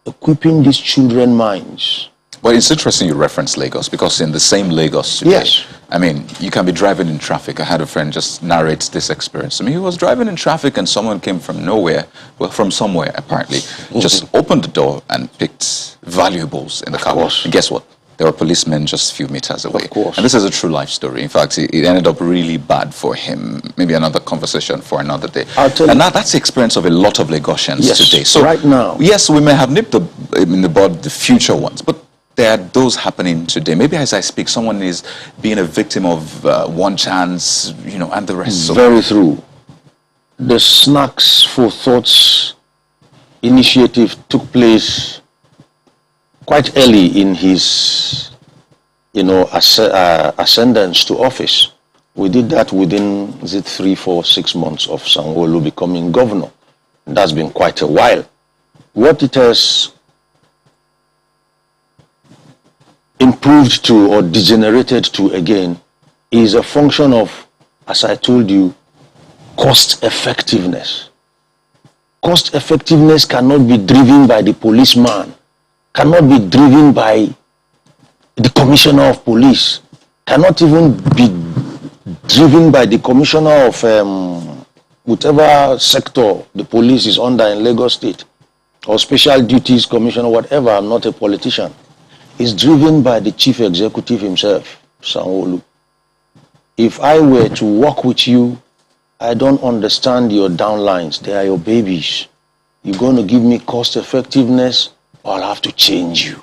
Speaker 5: Equipping these children's minds.
Speaker 2: Well, it's interesting you reference Lagos, because in the same Lagos today,
Speaker 5: yes,
Speaker 2: I mean, you can be driving in traffic. I had a friend just narrate this experience. I mean, he was driving in traffic and someone came from nowhere, well, from somewhere apparently, just opened the door and picked valuables in the car. And guess what? There were policemen just a few meters away.
Speaker 5: Of course.
Speaker 2: And this is a true life story. In fact, it ended up really bad for him. Maybe another conversation for another day. And now that's the experience of a lot of Lagosians today. So
Speaker 5: right now,
Speaker 2: yes, we may have nipped in the bud the future ones, but there are those happening today. Maybe as I speak, someone is being a victim of one chance, you know, and the rest.
Speaker 5: Very true. The Snacks for Thoughts initiative took place quite early in his, you know, ascendance to office. We did that within 3, 4, 6 months of Sanwo-Olu becoming governor. That's been quite a while. What it has improved to or degenerated to again is a function of, as I told you, cost effectiveness. Cost effectiveness cannot be driven by the policeman, cannot be driven by the commissioner of police, cannot even be driven by the commissioner of whatever sector the police is under in Lagos State, or special duties commissioner, whatever. I'm not a politician. It's driven by the chief executive himself, Sanwo-Olu. If I were to work with you, I don't understand your downlines. They are your babies. You're going to give me cost effectiveness, or I'll have to change you.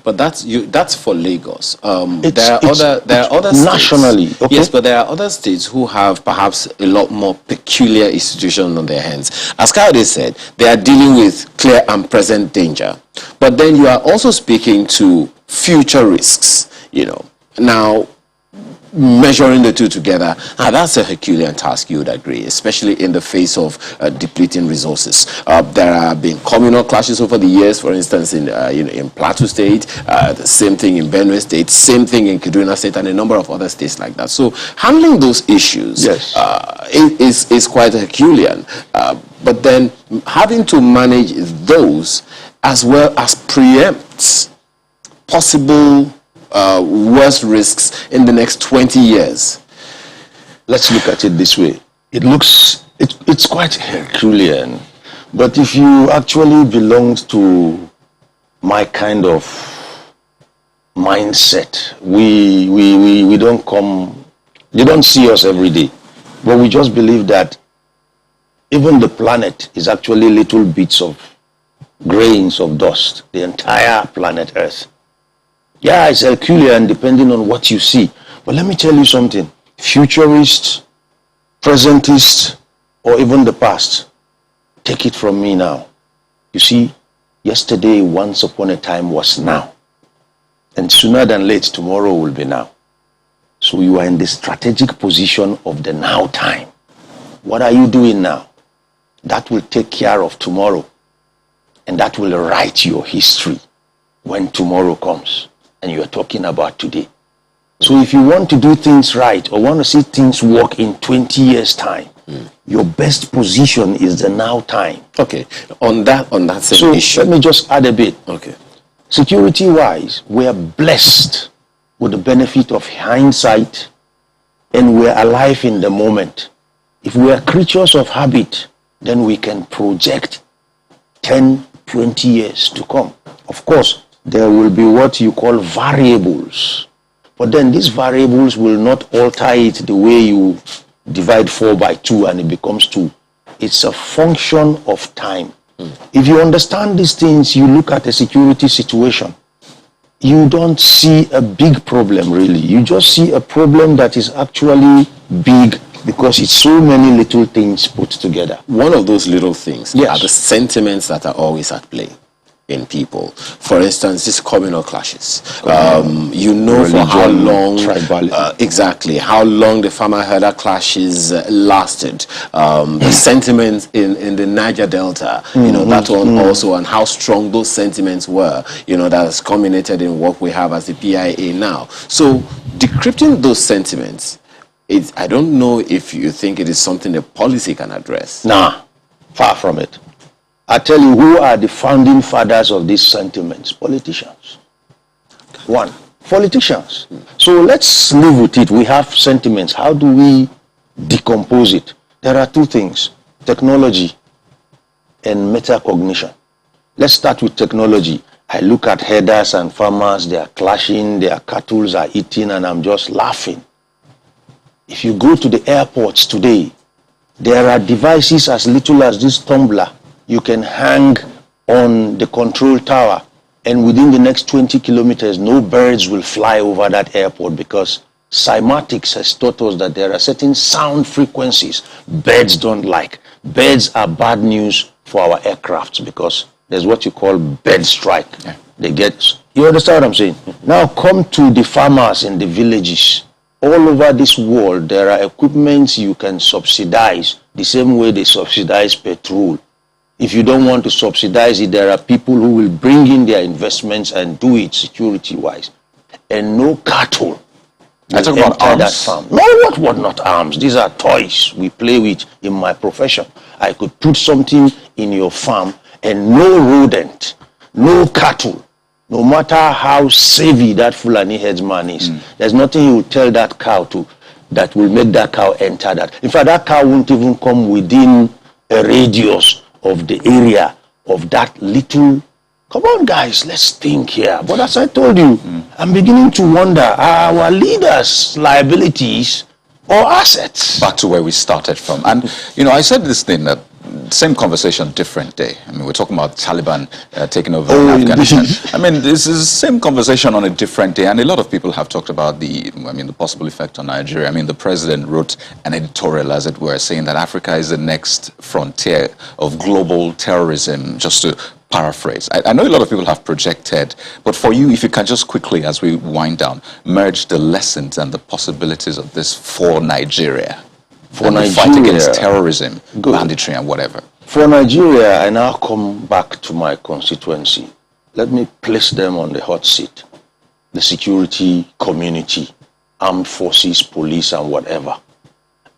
Speaker 1: But that's for Lagos.
Speaker 5: There
Speaker 1: are other states,
Speaker 5: nationally. Okay?
Speaker 1: Yes, but there are other states who have perhaps a lot more peculiar institutions on their hands. As Kayode said, they are dealing with clear and present danger. But then you are also speaking to future risks. You know, now measuring the two together, that's a Herculean task, you would agree, especially in the face of depleting resources. There have been communal clashes over the years, for instance, in Plateau State, the same thing in Benue State, same thing in Kaduna State, and a number of other states like that. So handling those issues is quite Herculean. But then having to manage those as well as preempt possible worse risks in the next 20 years.
Speaker 5: Let's look at it this way. It's quite Herculean, but if you actually belong to my kind of mindset, we don't come, you don't see us every day, but we just believe that even the planet is actually little bits of grains of dust, the entire planet Earth. Yeah, it's Herculean depending on what you see. But let me tell you something. Futurist, presentist, or even the past, take it from me now. You see, yesterday, once upon a time, was now. And sooner than late, tomorrow will be now. So you are in the strategic position of the now time. What are you doing now? That will take care of tomorrow. And that will write your history when tomorrow comes. And you're talking about today. So if you want to do things right or want to see things work in 20 years' time, your best position is the now time.
Speaker 1: Okay, on that same issue.
Speaker 5: Let me just add a bit.
Speaker 1: Okay.
Speaker 5: Security-wise, we are blessed with the benefit of hindsight, and we're alive in the moment. If we are creatures of habit, then we can project 10, 20 years to come. Of course, there will be what you call variables. But then these variables will not alter it the way you divide 4 by 2 and it becomes 2. It's a function of time. If you understand these things, you look at a security situation, you don't see a big problem really. You just see a problem that is actually big because it's so many little things put together.
Speaker 1: One of those little things are the sentiments that are always at play in people. For instance, these communal clashes. You know, religion, for how long, exactly, how long the farmer-herder clashes lasted. The sentiments in the Niger Delta, you know, that one also, and how strong those sentiments were, you know, that has culminated in what we have as the PIA now. So, decrypting those sentiments, I don't know if you think it is something the policy can address.
Speaker 5: Nah, far from it. I tell you, who are the founding fathers of these sentiments? Politicians. One, politicians. So let's live with it. We have sentiments. How do we decompose it? There are two things, technology and metacognition. Let's start with technology. I look at herders and farmers, they are clashing, their cattle are eating, and I'm just laughing. If you go to the airports today, there are devices as little as this tumbler you can hang on the control tower, and within the next 20 kilometers, no birds will fly over that airport because cymatics has taught us that there are certain sound frequencies birds don't like. Birds are bad news for our aircrafts because there's what you call bird strike. Yeah. They get, you understand what I'm saying? Now come to the farmers in the villages. All over this world, there are equipments you can subsidize the same way they subsidize petrol. If you don't want to subsidize it, there are people who will bring in their investments and do it security-wise. And no cattle
Speaker 2: I talk about arms.
Speaker 5: That farm. No, what not arms? These are toys we play with in my profession. I could put something in your farm and no rodent, no cattle, no matter how savvy that Fulani headsman is, there's nothing you will tell that cow to that will make that cow enter that. In fact, that cow won't even come within a radius of the area of that little. Come on, guys, let's think here. But as I told you, I'm beginning to wonder, are our leaders' liabilities or assets?
Speaker 2: Back to where we started from. And, you know, I said this thing, that same conversation, different day. I mean, we're talking about Taliban taking over in Afghanistan. I mean, this is the same conversation on a different day. And a lot of people have talked about the possible effect on Nigeria. I mean, the president wrote an editorial, as it were, saying that Africa is the next frontier of global terrorism, just to paraphrase? I know a lot of people have projected, but for you, if you can just quickly, as we wind down, merge the lessons and the possibilities of this for Nigeria. For Nigeria, the fight against terrorism, banditry, and whatever. For Nigeria, I now come back to my constituency. Let me place them on the hot seat. The security community, armed forces, police, and whatever.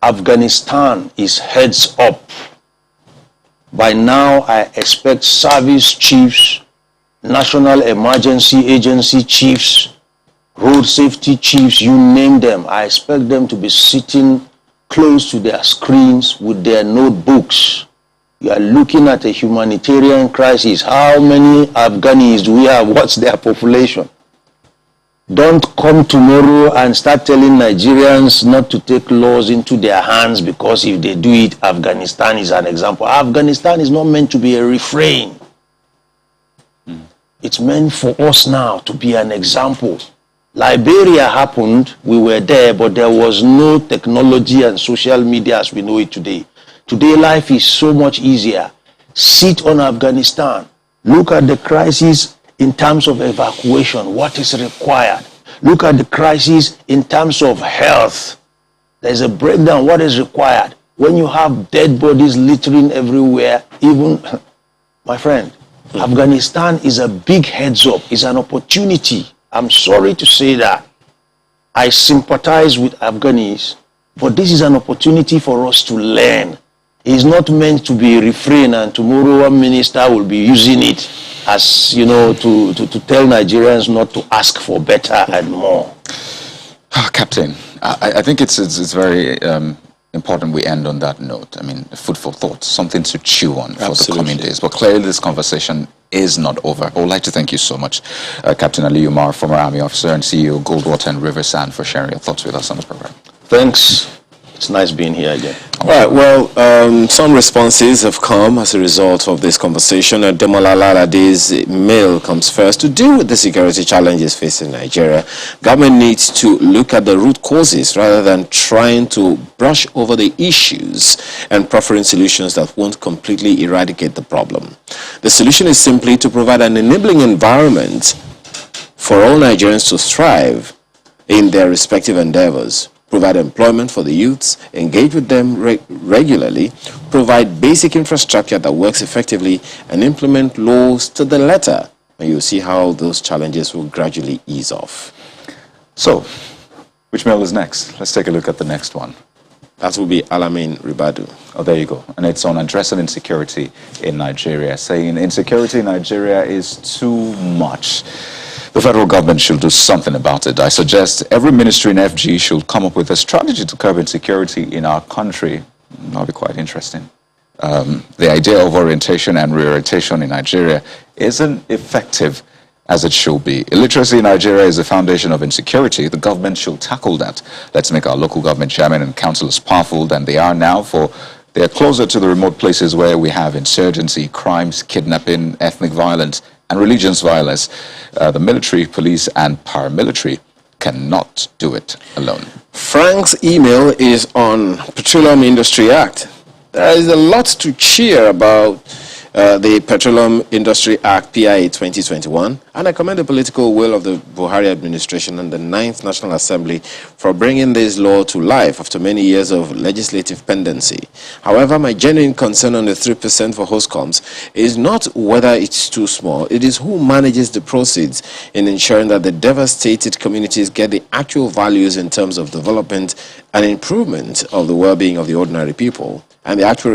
Speaker 2: Afghanistan is heads up. By now, I expect service chiefs, national emergency agency chiefs, road safety chiefs, you name them. I expect them to be sitting close to their screens with their notebooks. You are looking at a humanitarian crisis. How many Afghanis do we have? What's their population? Don't come tomorrow and start telling Nigerians not to take laws into their hands because if they do it, Afghanistan is an example. Afghanistan is not meant to be a refrain. It's meant for us now to be an example. Liberia happened, we were there, but there was no technology and social media as we know it today. Today life is so much easier. Sit on Afghanistan. Look at the crisis in terms of evacuation, what is required. Look at the crisis in terms of health. There's a breakdown, what is required. When you have dead bodies littering everywhere, even, my friend, Afghanistan is a big heads up, it's an opportunity. I'm sorry to say that. I sympathize with Afghanis, but this is an opportunity for us to learn. It's not meant to be a refrain and tomorrow one minister will be using it as, you know, to tell Nigerians not to ask for better and more. Captain, I think it's very important we end on that note. I mean, food for thought, something to chew on for the coming days. But clearly this conversation is not over. I would like to thank you so much, Captain Umar, former Army officer and CEO, Goldwater and River Sand, for sharing your thoughts with us on the program. Thanks. It's nice being here again. All right, well, some responses have come as a result of this conversation. Demola Lalade's mail comes first. To deal with the security challenges facing Nigeria, government needs to look at the root causes rather than trying to brush over the issues and proffering solutions that won't completely eradicate the problem. The solution is simply to provide an enabling environment for all Nigerians to thrive in their respective endeavors. Provide employment for the youths, engage with them regularly, provide basic infrastructure that works effectively, and implement laws to the letter. And you'll see how those challenges will gradually ease off. So, which mail is next? Let's take a look at the next one. That will be Alamin Ribadu. Oh, there you go. And it's on addressing insecurity in Nigeria, saying insecurity in Nigeria is too much. The federal government should do something about it. I suggest every ministry in FG should come up with a strategy to curb insecurity in our country. That'll be quite interesting. The idea of orientation and reorientation in Nigeria isn't effective as it should be. Illiteracy in Nigeria is the foundation of insecurity. The government should tackle that. Let's make our local government chairmen and councillors powerful than they are now, for they are closer to the remote places where we have insurgency, crimes, kidnapping, ethnic violence, and religious violence. The military, police, and paramilitary cannot do it alone. Frank's email is on Petroleum Industry Act. There is a lot to cheer about the Petroleum Industry Act, PIA 2021, and I commend the political will of the Buhari administration and the 9th National Assembly for bringing this law to life after many years of legislative pendency. However, my genuine concern on the 3% for hostcoms is not whether it's too small, it is who manages the proceeds in ensuring that the devastated communities get the actual values in terms of development and improvement of the well-being of the ordinary people, and the actual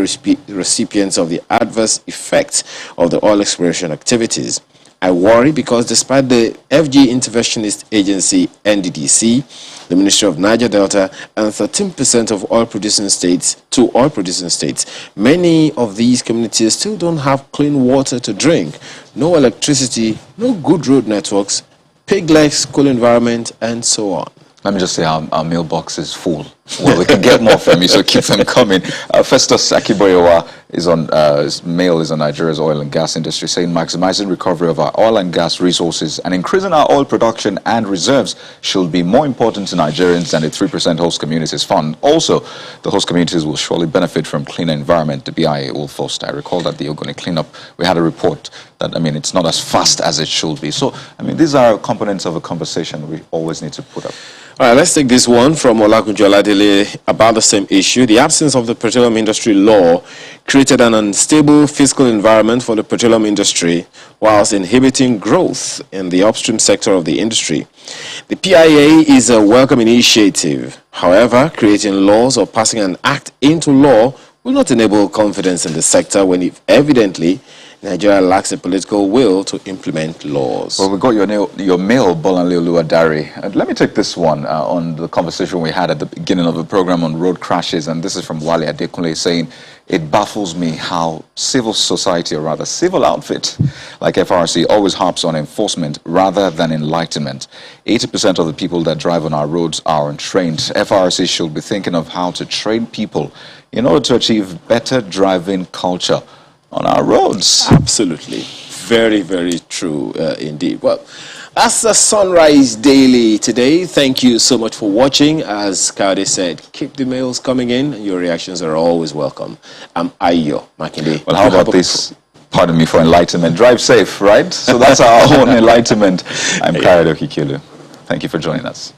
Speaker 2: recipients of the adverse effects of the oil exploration activities. I worry because despite the FG Interventionist Agency, NDDC, the Ministry of Niger Delta, and 13% of oil-producing states, many of these communities still don't have clean water to drink, no electricity, no good road networks, pig-like school environment, and so on. Let me just say our mailbox is full Well, we can get more from you, so keep them coming. Festus Akiboyewa is on, his mail is on Nigeria's oil and gas industry, saying maximizing recovery of our oil and gas resources and increasing our oil production and reserves should be more important to Nigerians than the 3% host communities fund. Also, the host communities will surely benefit from cleaner environment the PIA will foster. I recall that the Ogoni cleanup, we had a report that, I mean, it's not as fast as it should be. So, I mean, these are components of a conversation we always need to put up.
Speaker 1: All right, let's take this one from Olakunjo Oladele about the same issue. The absence of the petroleum industry law created an unstable fiscal environment for the petroleum industry whilst inhibiting growth in the upstream sector of the industry. The PIA is a welcome initiative. However, creating laws or passing an act into law will not enable confidence in the sector when evidently Nigeria lacks the political will to implement laws.
Speaker 2: Well, we got your mail, Bolanle Oluwadari. Let me take this one on the conversation we had at the beginning of the program on road crashes, and this is from Wale Adekunle saying, it baffles me how civil society, or rather civil outfit, like FRC, always harps on enforcement rather than enlightenment. 80% of the people that drive on our roads are untrained. FRC should be thinking of how to train people in order to achieve better driving culture on our roads.
Speaker 1: Absolutely. Very, very true indeed. Well, that's the Sunrise Daily today. Thank you so much for watching. As Kaude said, keep the mails coming in. Your reactions are always welcome. I'm Ayo Makinde.
Speaker 2: Well, how about this? Pardon me for enlightenment. Drive safe, right? So that's our own enlightenment. I'm Kayode Okikiolu. Thank you for joining us.